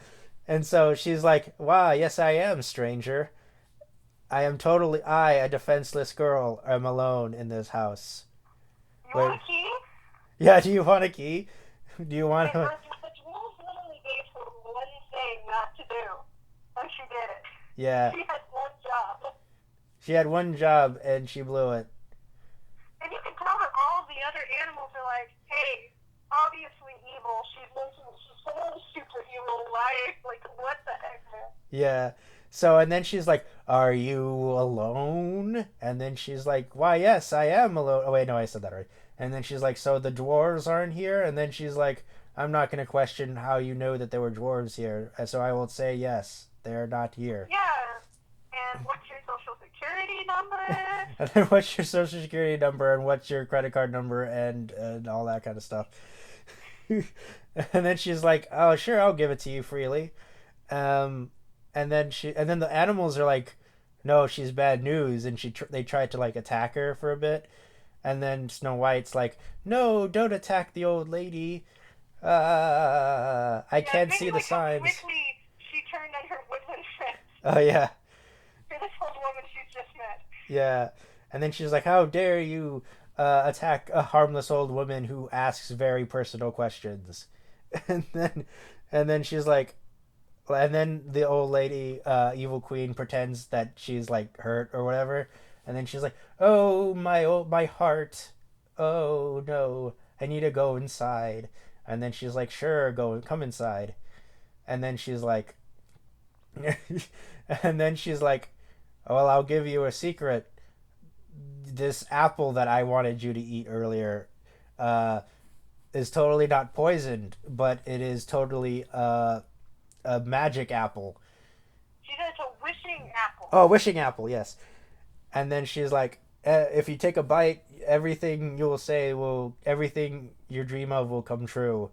And so she's like, "Wow, yes, I am, stranger. A defenseless girl, am alone in this house." You want Wait, a key? yeah, do you want a key? Do you want Okay, to? the rules literally gave her one thing not to do, and she did it. Yeah, She had one job. she had one job and she blew it. And you can tell that all the other animals are like, hey, obviously evil. She's so super evil. Why? Like, what the heck, man? Yeah. So, and then she's like, "Are you alone?" And then she's like, "Why, yes, I am alone." Oh, wait, no, I said that right. And then she's like, "So the dwarves aren't here?" And then she's like, "I'm not going to question how you know that there were dwarves here. So I will say, yes, they're not here." Yeah. And what's your social security number? And then what's your social security number and what's your credit card number and all that kind of stuff. And then she's like, "Oh, sure, I'll give it to you freely." Um, and then the animals are like, "No, she's bad news," and they tried to like attack her for a bit, and then Snow White's like, "No, don't attack the old lady. I Yeah, can't maybe see the like how signs." quickly she turned on her woodland friends. Oh yeah, For this old woman she's just met. yeah. And then she's like, "How dare you attack a harmless old woman who asks very personal questions?" And then and then she's like, and then the old lady, evil queen, pretends that she's like hurt or whatever, and then she's like, "Oh my heart, oh no, I need to go inside." And then she's like, "Sure, come inside." And then she's like, and then she's like, "Well, I'll give you a secret. This apple that I wanted you to eat earlier, uh, is totally not poisoned, but it is totally a magic apple." She said it's a wishing apple. Oh, wishing apple, yes. And then she's like, "If you take a bite, everything you dream of will come true."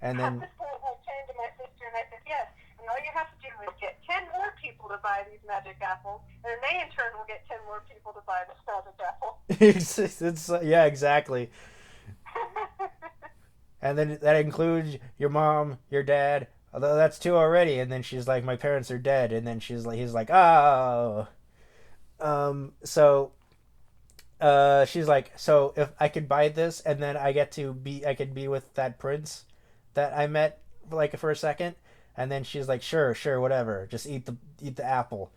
And At then, this point, I turned to my sister and I said, yes, and all you have to do is get 10 more people to buy these magic apples, and then they in turn will get 10 more people to buy this magic apple. yeah, exactly. And then that includes your mom, your dad. Although that's two already. And then she's like, "My parents are dead." And then he's like, "Oh." So she's like, "So if I could buy this and then I could be with that prince that I met like for a second." And then she's like, "Sure, sure, whatever. Just eat the apple."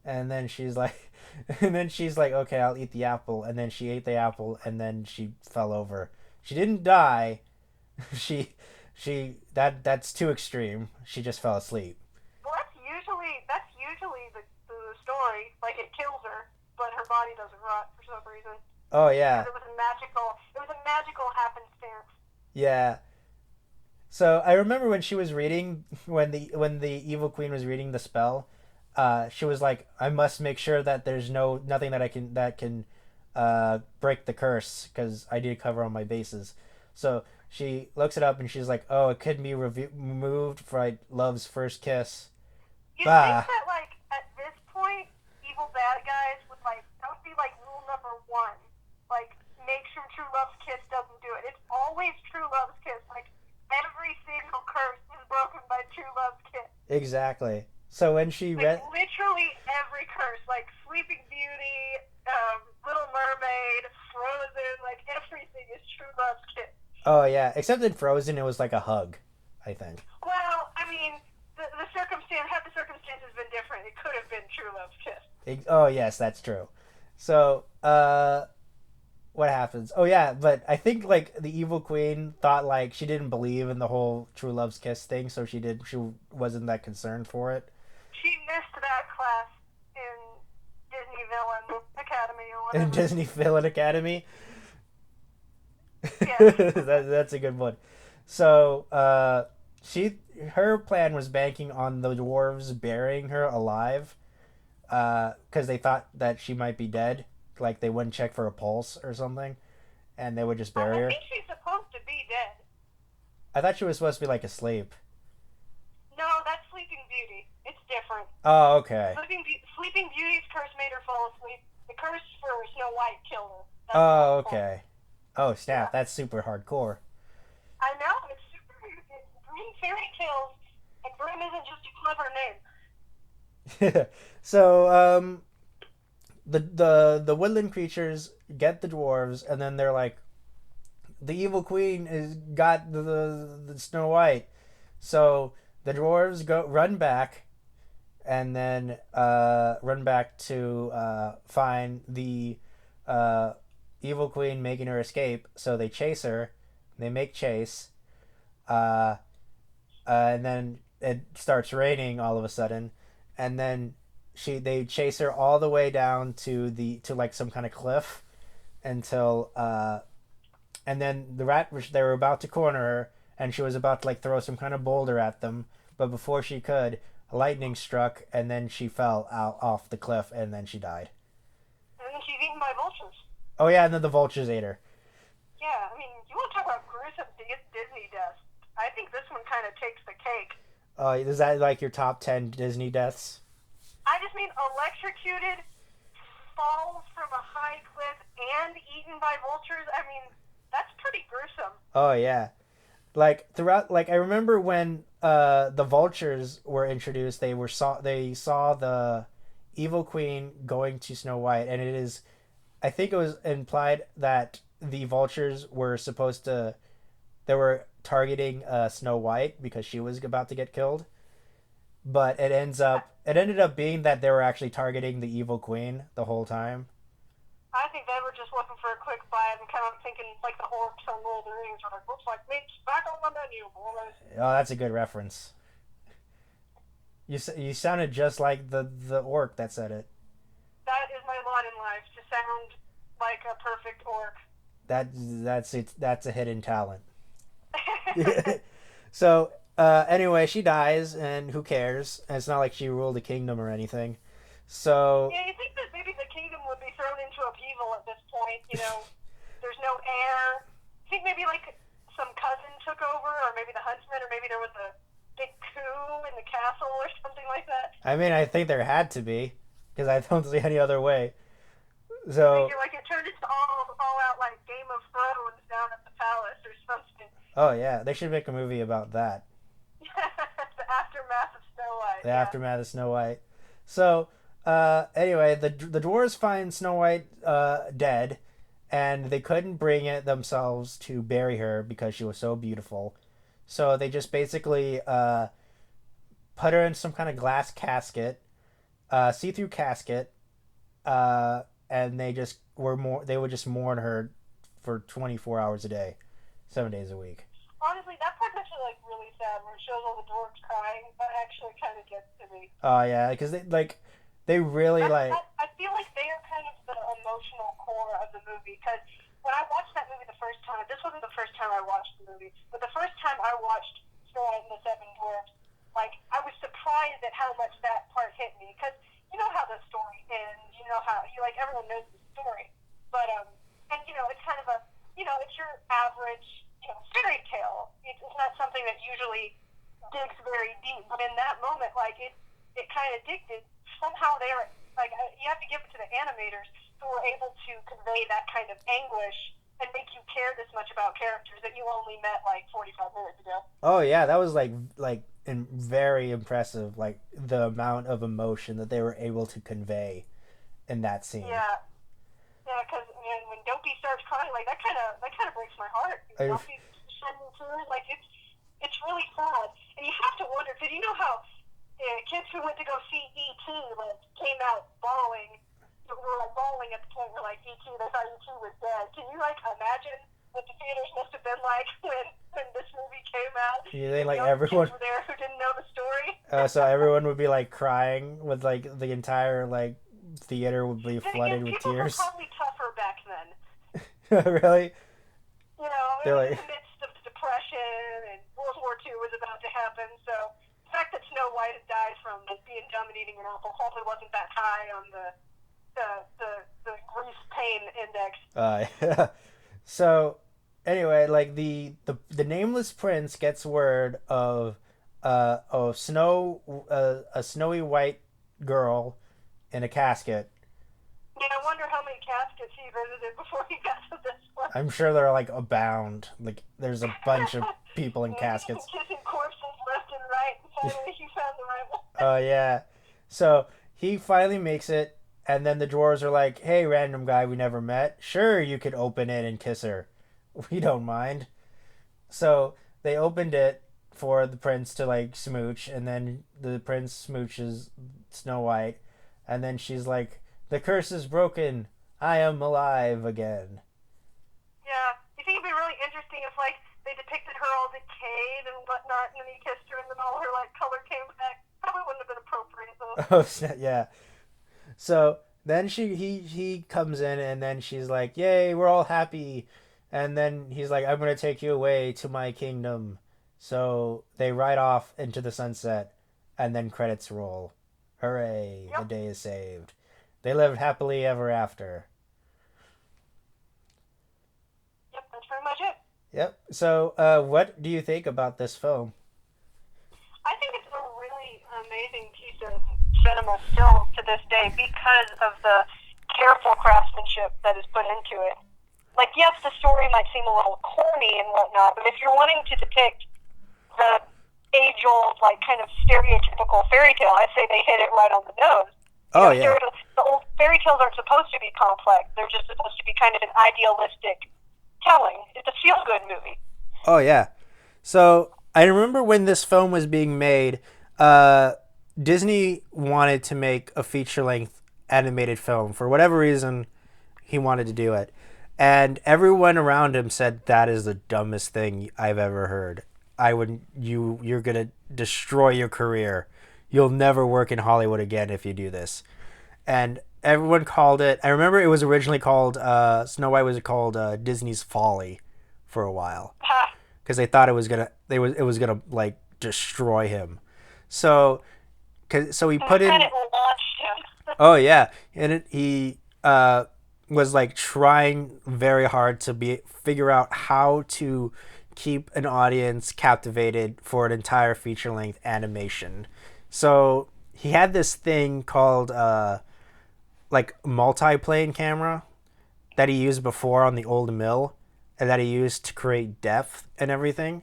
And then she's like, and then she's like, "Okay, I'll eat the apple." And then she ate the apple and then she fell over. She didn't die. she that's too extreme. She just fell asleep. Well, that's usually the story. Like, it kills her, but her body doesn't rot for some reason. Oh Because yeah. it was a magical happenstance. Yeah. So I remember when she was reading when the evil queen was reading the spell, she was like, "I must make sure that there's nothing that can break the curse because I did cover all my bases." So she looks it up and she's like, "Oh, it could be removed for love's first kiss." You'd think Bah. that, like, at this point, evil bad guys would, like, that would be, like, rule number one. Like, make sure True Love's Kiss doesn't do it. It's always True Love's Kiss. Like, every single curse is broken by True Love's Kiss. Exactly. So when she Like, read, literally every curse. Like, Sleeping Beauty, Little Mermaid, Frozen, like, everything is True Love's Kiss. oh yeah, except in Frozen, it was like a hug, I think. Well, I mean, had the circumstances been different, it could have been True Love's Kiss. Oh yes, that's true. So what happens? Oh yeah, but I think like the evil queen thought like she didn't believe in the whole true love's kiss thing, so she wasn't that concerned for it. She missed that class in Disney Villain Academy or In whatever. Disney Villain Academy. Yes. That's a good one. So, she her plan was banking on the dwarves burying her alive, because they thought that she might be dead. Like they wouldn't check for a pulse or something, and they would just bury I her. think she's supposed to be dead. I thought she was supposed to be like asleep. No, that's Sleeping Beauty. It's different. Oh, okay. Sleeping Beauty's curse made her fall asleep. The curse for Snow White killed her. That's the Oh, whole point. okay. Oh, snap. Yeah. That's super hardcore. I know, it's super. It's Grimm fairy tales, and Grimm isn't just a clever name. So, the woodland creatures get the dwarves, and then they're like, the evil queen is got the Snow White. So the dwarves go run back, and then run back to find the uh, evil queen making her escape. So they chase her. They make chase, uh, and then it starts raining all of a sudden, and then they chase her all the way down to like some kind of cliff until and then they were about to corner her, and she was about to like throw some kind of boulder at them, but before she could, lightning struck, and then she fell out off the cliff, and then she died. And then she's eaten by vultures. Oh yeah, and then the vultures ate her. Yeah, I mean, you want to talk about gruesome Disney deaths? I think this one kind of takes the cake. Is that like your top 10 Disney deaths? I just mean electrocuted, falls from a high cliff, and eaten by vultures. I mean, that's pretty gruesome. Oh yeah, like throughout, like I remember when the vultures were introduced, they saw the evil queen going to Snow White, and it is, I think it was implied that the vultures were supposed to, they were targeting Snow White because she was about to get killed, but it ended up being that they were actually targeting the evil queen the whole time. I think they were just looking for a quick bite and kind of thinking like the orcs on Lord of the Rings, where like, looks like meat's back on the menu, boys. Oh, that's a good reference. You sounded just like the orc that said it. That is my lot in life, to sound like a perfect orc. That's a hidden talent. So anyway, she dies, and who cares? And it's not like she ruled a kingdom or anything. So Yeah, you think that maybe the kingdom would be thrown into upheaval at this point? You know, there's no heir. I think maybe like some cousin took over, or maybe the huntsman, or maybe there was a big coup in the castle or something like that. I mean, I think there had to be, because I don't see any other way. Like, So like it turned into all out like Game of Thrones down at the palace or something. oh yeah, they should make a movie about that. The aftermath of Snow White. The Yeah. aftermath of Snow White. So anyway, the dwarves find Snow White dead, and they couldn't bring it themselves to bury her because she was so beautiful. So they just basically put her in some kind of glass casket, see-through casket, and they would just mourn her for 24 hours a day, 7 days a week. Honestly, that part's actually like really sad, where it shows all the dwarves crying. That actually kind of gets to me. Oh yeah, because they really like. I feel like they are kind of the emotional core of the movie, because when I watched that movie the first time, this wasn't the first time I watched the movie, but the first time I watched Snow White and the Seven Dwarfs, like I was surprised at how much that part hit me, because you know how the story ends, you know how you like everyone knows the story, but and you know it's kind of a it's your average fairy tale. It's not something that usually digs very deep, but in that moment, like it kind of digged it. Somehow they are like you have to give it to the animators who were able to convey that kind of anguish and make you care this much about characters that you only met like 45 minutes ago. Oh yeah, that was very impressive. Like the amount of emotion that they were able to convey in that scene. Yeah, yeah, because when Dopey starts crying, like that kind of breaks my heart. Dopey's shedding tears, like it's really sad, and you have to wonder, because you know how kids who went to go see E.T. like came out bawling. Were like bawling at the point where like E.T. they thought E.T. was dead. Can you like imagine what the theaters must have been like when this movie came out? You think like Young everyone kids were there who didn't know the story. so everyone would be like crying with like the entire like theater would be Then flooded again, with people were tears. probably tougher back then. Really? You know, it They're was like, in the midst of the Depression, and World War II was about to happen, so the fact that Snow White had died from being dumb and eating an apple probably wasn't that high on the grief pain index. so anyway, like the nameless prince gets word of a snowy white girl in a casket. Yeah, I wonder how many caskets he visited before he got to this one. I'm sure they're like abound. Like there's a bunch of people in caskets. Kissing corpses left and right, and finally he found the right one. Oh yeah. So he finally makes it, and then the dwarves are like, "Hey, random guy we never met. Sure, you could open it and kiss her. We don't mind." So they opened it for the prince to like smooch, and then the prince smooches Snow White, and then she's like, "The curse is broken. I am alive again." Yeah, you think it'd be really interesting if like they depicted her all decayed and whatnot, and then he kissed her, and then all her like color came back. Probably wouldn't have been appropriate though. Oh yeah. So then he comes in, and then she's like, "Yay, we're all happy." And then he's like, "I'm gonna take you away to my kingdom." So they ride off into the sunset, and then credits roll. Hooray! The Yep. day is saved. They lived happily ever after. Yep, that's pretty much it. Yep. So, what do you think about this film? I think it's a really amazing piece of cinema still to this day because of the careful craftsmanship that is put into it. Like, yes, the story might seem a little corny and whatnot, but if you're wanting to depict the age-old, like, kind of stereotypical fairy tale, I'd say they hit it right on the nose. Oh You know, yeah. the old fairy tales aren't supposed to be complex. They're just supposed to be kind of an idealistic telling. It's a feel-good movie. Oh yeah. So I remember when this film was being made, Disney wanted to make a feature-length animated film. For whatever reason, he wanted to do it, and everyone around him said that is the dumbest thing I've ever heard. You're gonna destroy your career. You'll never work in Hollywood again if you do this. And everyone called it. I remember it was originally called Snow White was called Disney's Folly for a while Ha! because they thought it was gonna like destroy him. So so he put in. And it launched him. Oh yeah, and he was like trying very hard to figure out how to keep an audience captivated for an entire feature length animation. So he had this thing called like multi-plane camera that he used before on the old mill, and that he used to create depth and everything.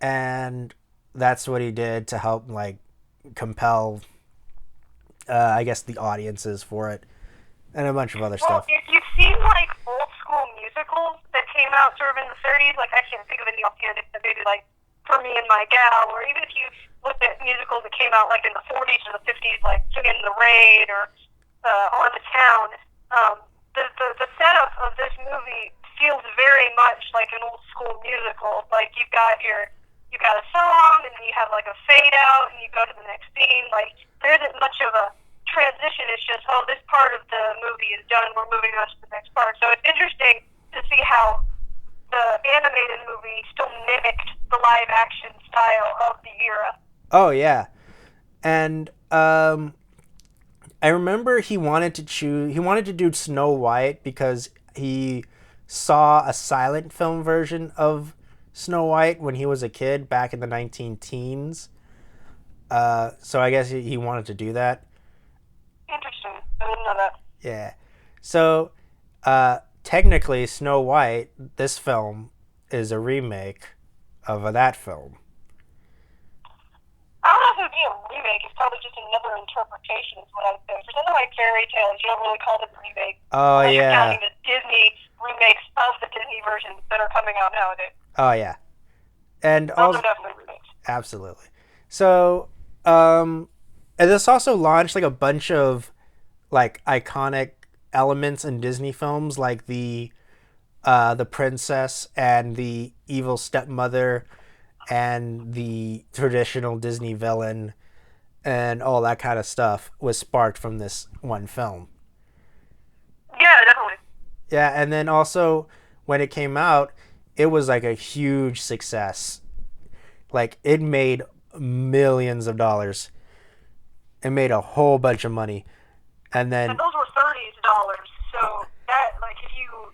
And that's what he did to help like compel I guess the audiences for it, and a bunch of other Well, stuff. if you've seen like old school musicals that came out sort of in the 30s, like I can't think of any offhand, but maybe like For Me and My Gal, or even if you looked at musicals that came out like in the 40s or the 50s, like Singin' in the Rain or On the Town, the setup of this movie feels very much like an old school musical. Like you got a song, and then you have like a fade out, and you go to the next scene. Like there isn't much of a transition. It's just, oh, this part of the movie is done. We're moving on to the next part. So it's interesting to see how the animated movie still mimicked the live action style of the era. Oh yeah, and I remember he wanted to do Snow White because he saw a silent film version of Snow White when he was a kid back in the 19 teens. So I guess he wanted to do that. Interesting. I didn't know that. Yeah. So technically, Snow White, this film, is a remake of that film. I don't know if it would be a remake. It's probably just another interpretation, is what I would say. For something like fairy tales, you don't really call it a remake. Oh Unless you're yeah. counting the Disney remakes of the Disney versions that are coming out nowadays. Oh yeah. And Those also are definitely remakes. absolutely. So and this also launched like a bunch of like iconic elements in Disney films, like the princess and the evil stepmother and the traditional Disney villain and all that kind of stuff was sparked from this one film. Yeah, definitely. Yeah, and then also when it came out, it was like a huge success. Like it made millions of dollars. It made a whole bunch of money. And And then those were $30s, so that, like, if you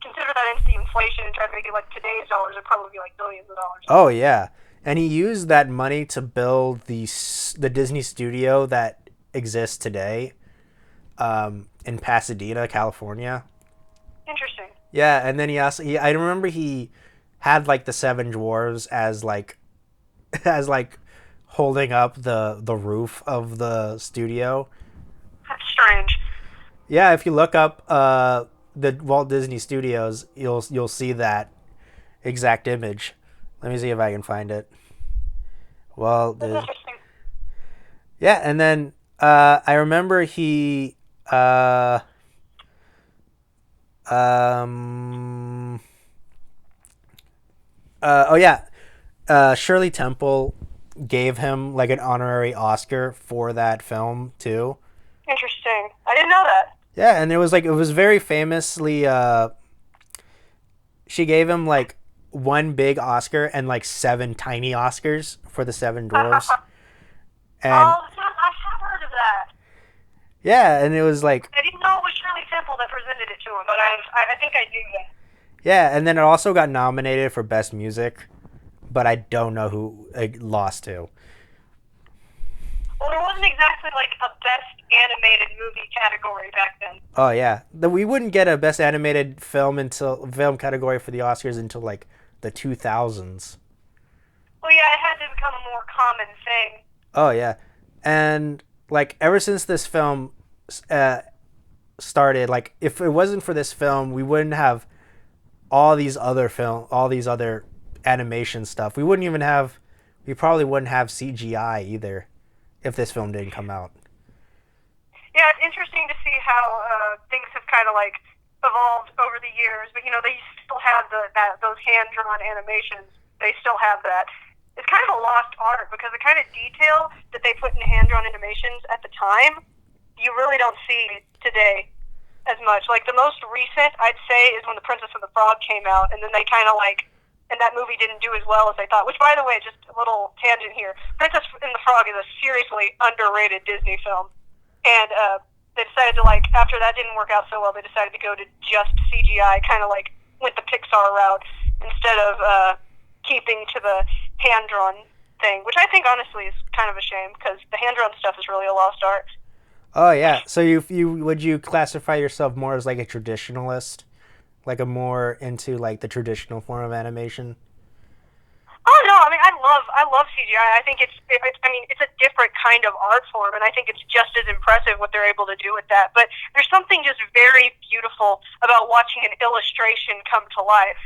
consider that into the inflation and try to make it like today's dollars, it'd probably be like billions of dollars. oh yeah. And he used that money to build the Disney studio that exists today in Pasadena, California. Interesting. Yeah, and then I remember he had like the Seven Dwarfs as like as like holding up the roof of the studio. That's strange. Yeah, if you look up the Walt Disney Studios, you'll see that exact image. Let me see if I can find it. Well, That's interesting. yeah, and then I remember he um oh yeah, Shirley Temple gave him like an honorary Oscar for that film too. Interesting. I didn't know that. Yeah, and it was very famously she gave him like one big Oscar and like seven tiny Oscars for the Seven Dwarfs. And Oh, I have heard of that. yeah, and it was like I didn't know it was Shirley Temple that presented it to him, but I think I knew that. yeah, and then it also got nominated for Best Music, but I don't know who it lost to. Well, there wasn't exactly like a best animated movie category back then. Oh yeah, we wouldn't get a Best Animated Film category for the Oscars until like the 2000s. Well, yeah, it had to become a more common thing. Oh yeah, and like ever since this film uh, started, like if it wasn't for this film, we wouldn't have all these other animation stuff. We probably wouldn't have CGI either if this film didn't come out. Yeah, it's interesting to see how things have kind of like evolved over the years. But they still have those hand drawn animations. They still have that. It's kind of a lost art because the kind of detail that they put in hand drawn animations at the time, you really don't see today as much. Like the most recent, I'd say, is when The Princess and the Frog came out, and then they kind of like, and that movie didn't do as well as they thought. Which, by the way, just a little tangent here. Princess and the Frog is a seriously underrated Disney film. And they decided to, like, after that didn't work out so well, they decided to go to just CGI, kind of like went the Pixar route instead of keeping to the hand-drawn thing, which I think, honestly, is kind of a shame because the hand-drawn stuff is really a lost art. Oh yeah, so would you classify yourself more as like a traditionalist, like a more into like the traditional form of animation? Oh no, I mean I love CGI. I think it's a different kind of art form, and I think it's just as impressive what they're able to do with that. But there's something just very beautiful about watching an illustration come to life.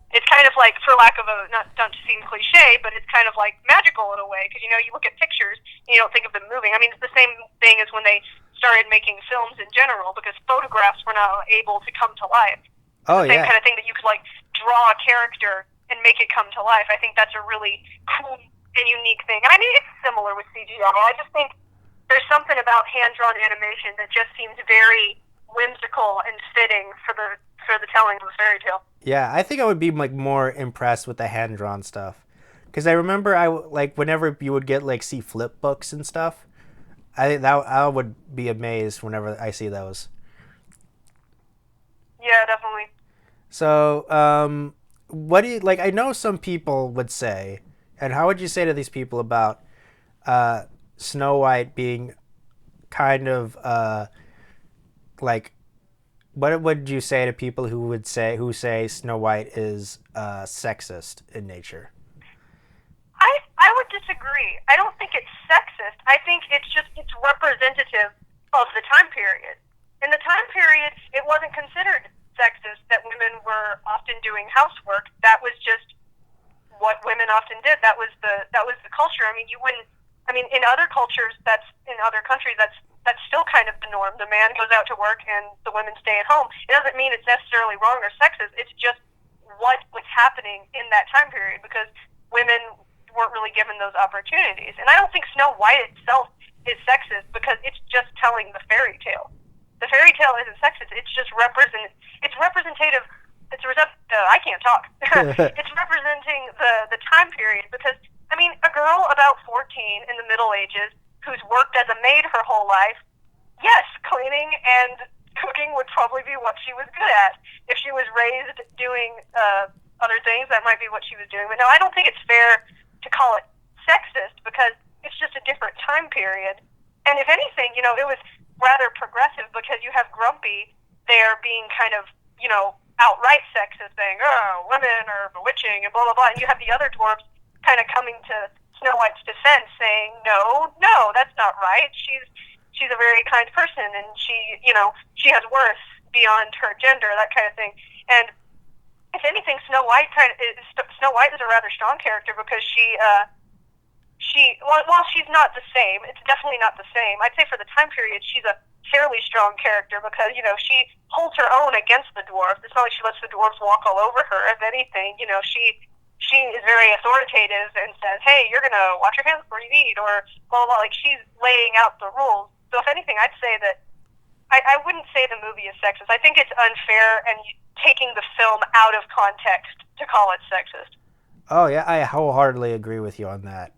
It's kind of like, for lack of not to seem cliche, but it's kind of like magical in a way because you look at pictures and you don't think of them moving. I mean, it's the same thing as when they started making films in general because photographs were now able to come to life. Oh The same yeah, kind of thing that you could like draw a character and make it come to life. I think that's a really cool and unique thing. And I mean, it's similar with CGI. I just think there's something about hand-drawn animation that just seems very whimsical and fitting for the telling of the fairy tale. yeah. I think I would be like more impressed with the hand drawn stuff, because I remember like whenever you would get like see flip books and stuff. I think that I would be amazed whenever I see those. Yeah, definitely. So, what do you like? I know some people would say, and how would you say to these people about Snow White being kind of like? What would you say to people who say Snow White is sexist in nature? I would disagree. I don't think it's sexist. I think it's representative of the time period. In the time period, it wasn't considered sexist that women were often doing housework. That was just what women often did. That was the culture. I mean, in other cultures, in other countries, that's still kind of the norm. The man goes out to work and the women stay at home. It doesn't mean it's necessarily wrong or sexist. It's just what was happening in that time period because women weren't really given those opportunities. And I don't think Snow White itself is sexist because it's just telling the fairy tale. The fairy tale isn't sexist. It's just representative. I can't talk. It's representing the time period because I mean, a girl about 14 in the Middle Ages who's worked as a maid her whole life, yes, cleaning and cooking would probably be what she was good at. If she was raised doing other things, that might be what she was doing. But no, I don't think it's fair to call it sexist because it's just a different time period. And if anything, it was rather progressive because you have Grumpy there being kind of, outright sexist, saying, oh, women are bewitching and blah, blah, blah. And you have the other dwarves kind of coming to Snow White's defense saying, no, that's not right. She's a very kind person and she has worth beyond her gender, that kind of thing. And if anything, Snow White is a rather strong character because while she's not the same, it's definitely not the same. I'd say for the time period, she's a fairly strong character because, she holds her own against the dwarves. It's not like she lets the dwarves walk all over her. If anything, she is very authoritative and says, hey, you're going to wash your hands before you eat, or blah, blah, blah. Like, she's laying out the rules. So if anything, I'd say that I wouldn't say the movie is sexist. I think it's unfair and taking the film out of context to call it sexist. Oh, yeah, I wholeheartedly agree with you on that.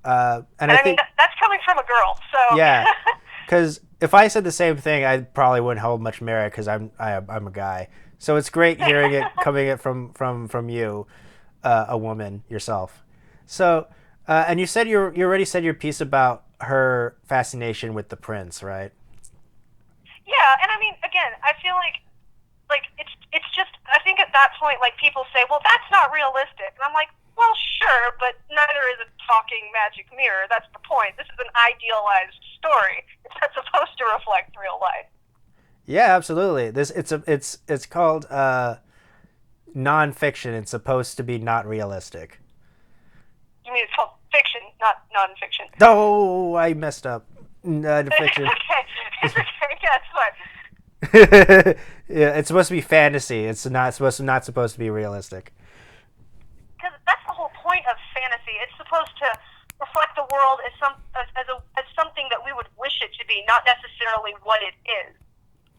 And I think mean, that's coming from a girl, so... Yeah, because if I said the same thing, I probably wouldn't hold much merit because I'm a guy. So it's great hearing it coming from you, a woman yourself. So, and you said you already said your piece about her fascination with the prince, right? Yeah, and I mean, again, I feel like it's just, I think at that point, like, people say, well, that's not realistic. And I'm like, well, sure, but neither is a talking magic mirror. That's the point. This is an idealized story. It's not supposed to reflect real life. Yeah, absolutely. It's called nonfiction. It's supposed to be not realistic. You mean it's called fiction, not nonfiction? Oh, I messed up. Fiction. Okay. It's okay. Yeah, it's fine. Yeah, it's supposed to be fantasy. It's not supposed to be realistic. Because that's the whole point of fantasy. It's supposed to reflect the world as something that we would wish it to be, not necessarily what it is.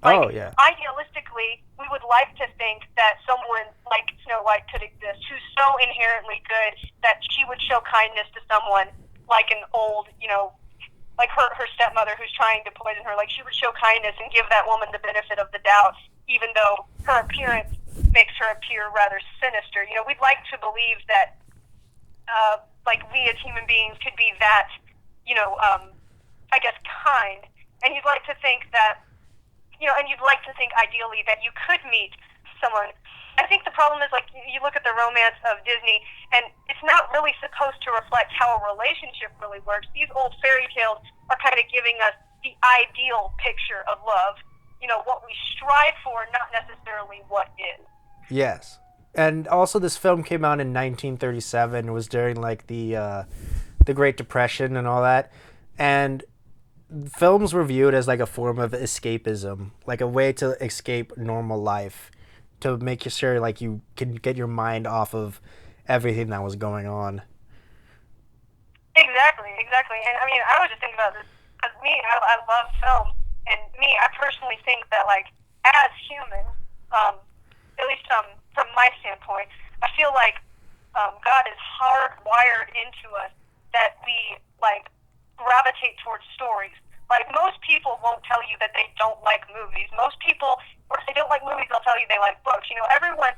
Like, yeah. Idealistically, we would like to think that someone like Snow White could exist, who's so inherently good that she would show kindness to someone like an old, like her stepmother who's trying to poison her. Like, she would show kindness and give that woman the benefit of the doubt, even though her appearance makes her appear rather sinister. We'd like to believe that, like, we as human beings could be that, I guess, kind. And you'd like to think that, and you'd like to think ideally that you could meet someone. I think the problem is, like, you look at the romance of Disney, and it's not really supposed to reflect how a relationship really works. These old fairy tales are kind of giving us the ideal picture of love, what we strive for, not necessarily what is. Yes. And also this film came out in 1937. It was during, like, the Great Depression and all that. And films were viewed as, like, a form of escapism, like a way to escape normal life, to make sure, like, you can get your mind off of everything that was going on. Exactly. And, I mean, I was just thinking about this, because I love film, and I personally think that, like, as humans, at least from my standpoint, I feel like God is hardwired into us that we, like, gravitate towards stories. Like, most people won't tell you that they don't like movies. Most people, or if they don't like movies, they'll tell you they like books. Everyone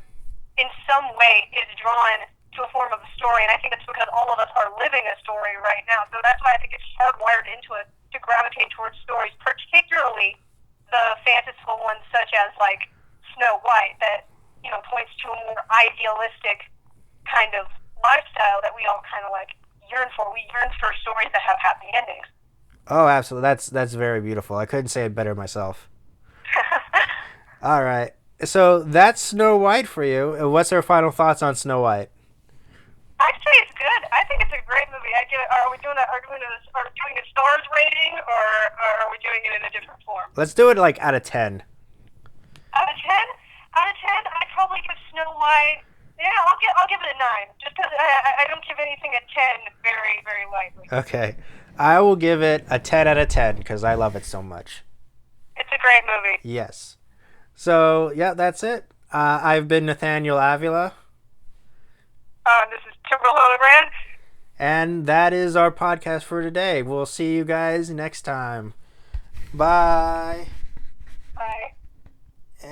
in some way is drawn to a form of a story, and I think it's because all of us are living a story right now. So that's why I think it's hardwired into us to gravitate towards stories, particularly the fanciful ones such as, like, Snow White, that, points to a more idealistic kind of lifestyle that we all kind of, like, yearn for. We yearn for stories that have happy endings. Oh, absolutely. That's very beautiful. I couldn't say it better myself. All right. So that's Snow White for you. What's our final thoughts on Snow White? I'd say it's good. I think it's a great movie. Are we doing a stars rating, or are we doing it in a different form? Let's do it, like, out of 10. Out of 10? Out of 10, I'd probably give Snow White. Yeah, I'll give it a 9. Just because I don't give anything a 10 very, very lightly. Okay. I will give it a 10 out of 10 because I love it so much. It's a great movie. Yes. So, yeah, that's it. I've been Nathaniel Avila. This is Timbrel Hildebrand. And that is our podcast for today. We'll see you guys next time. Bye. Bye.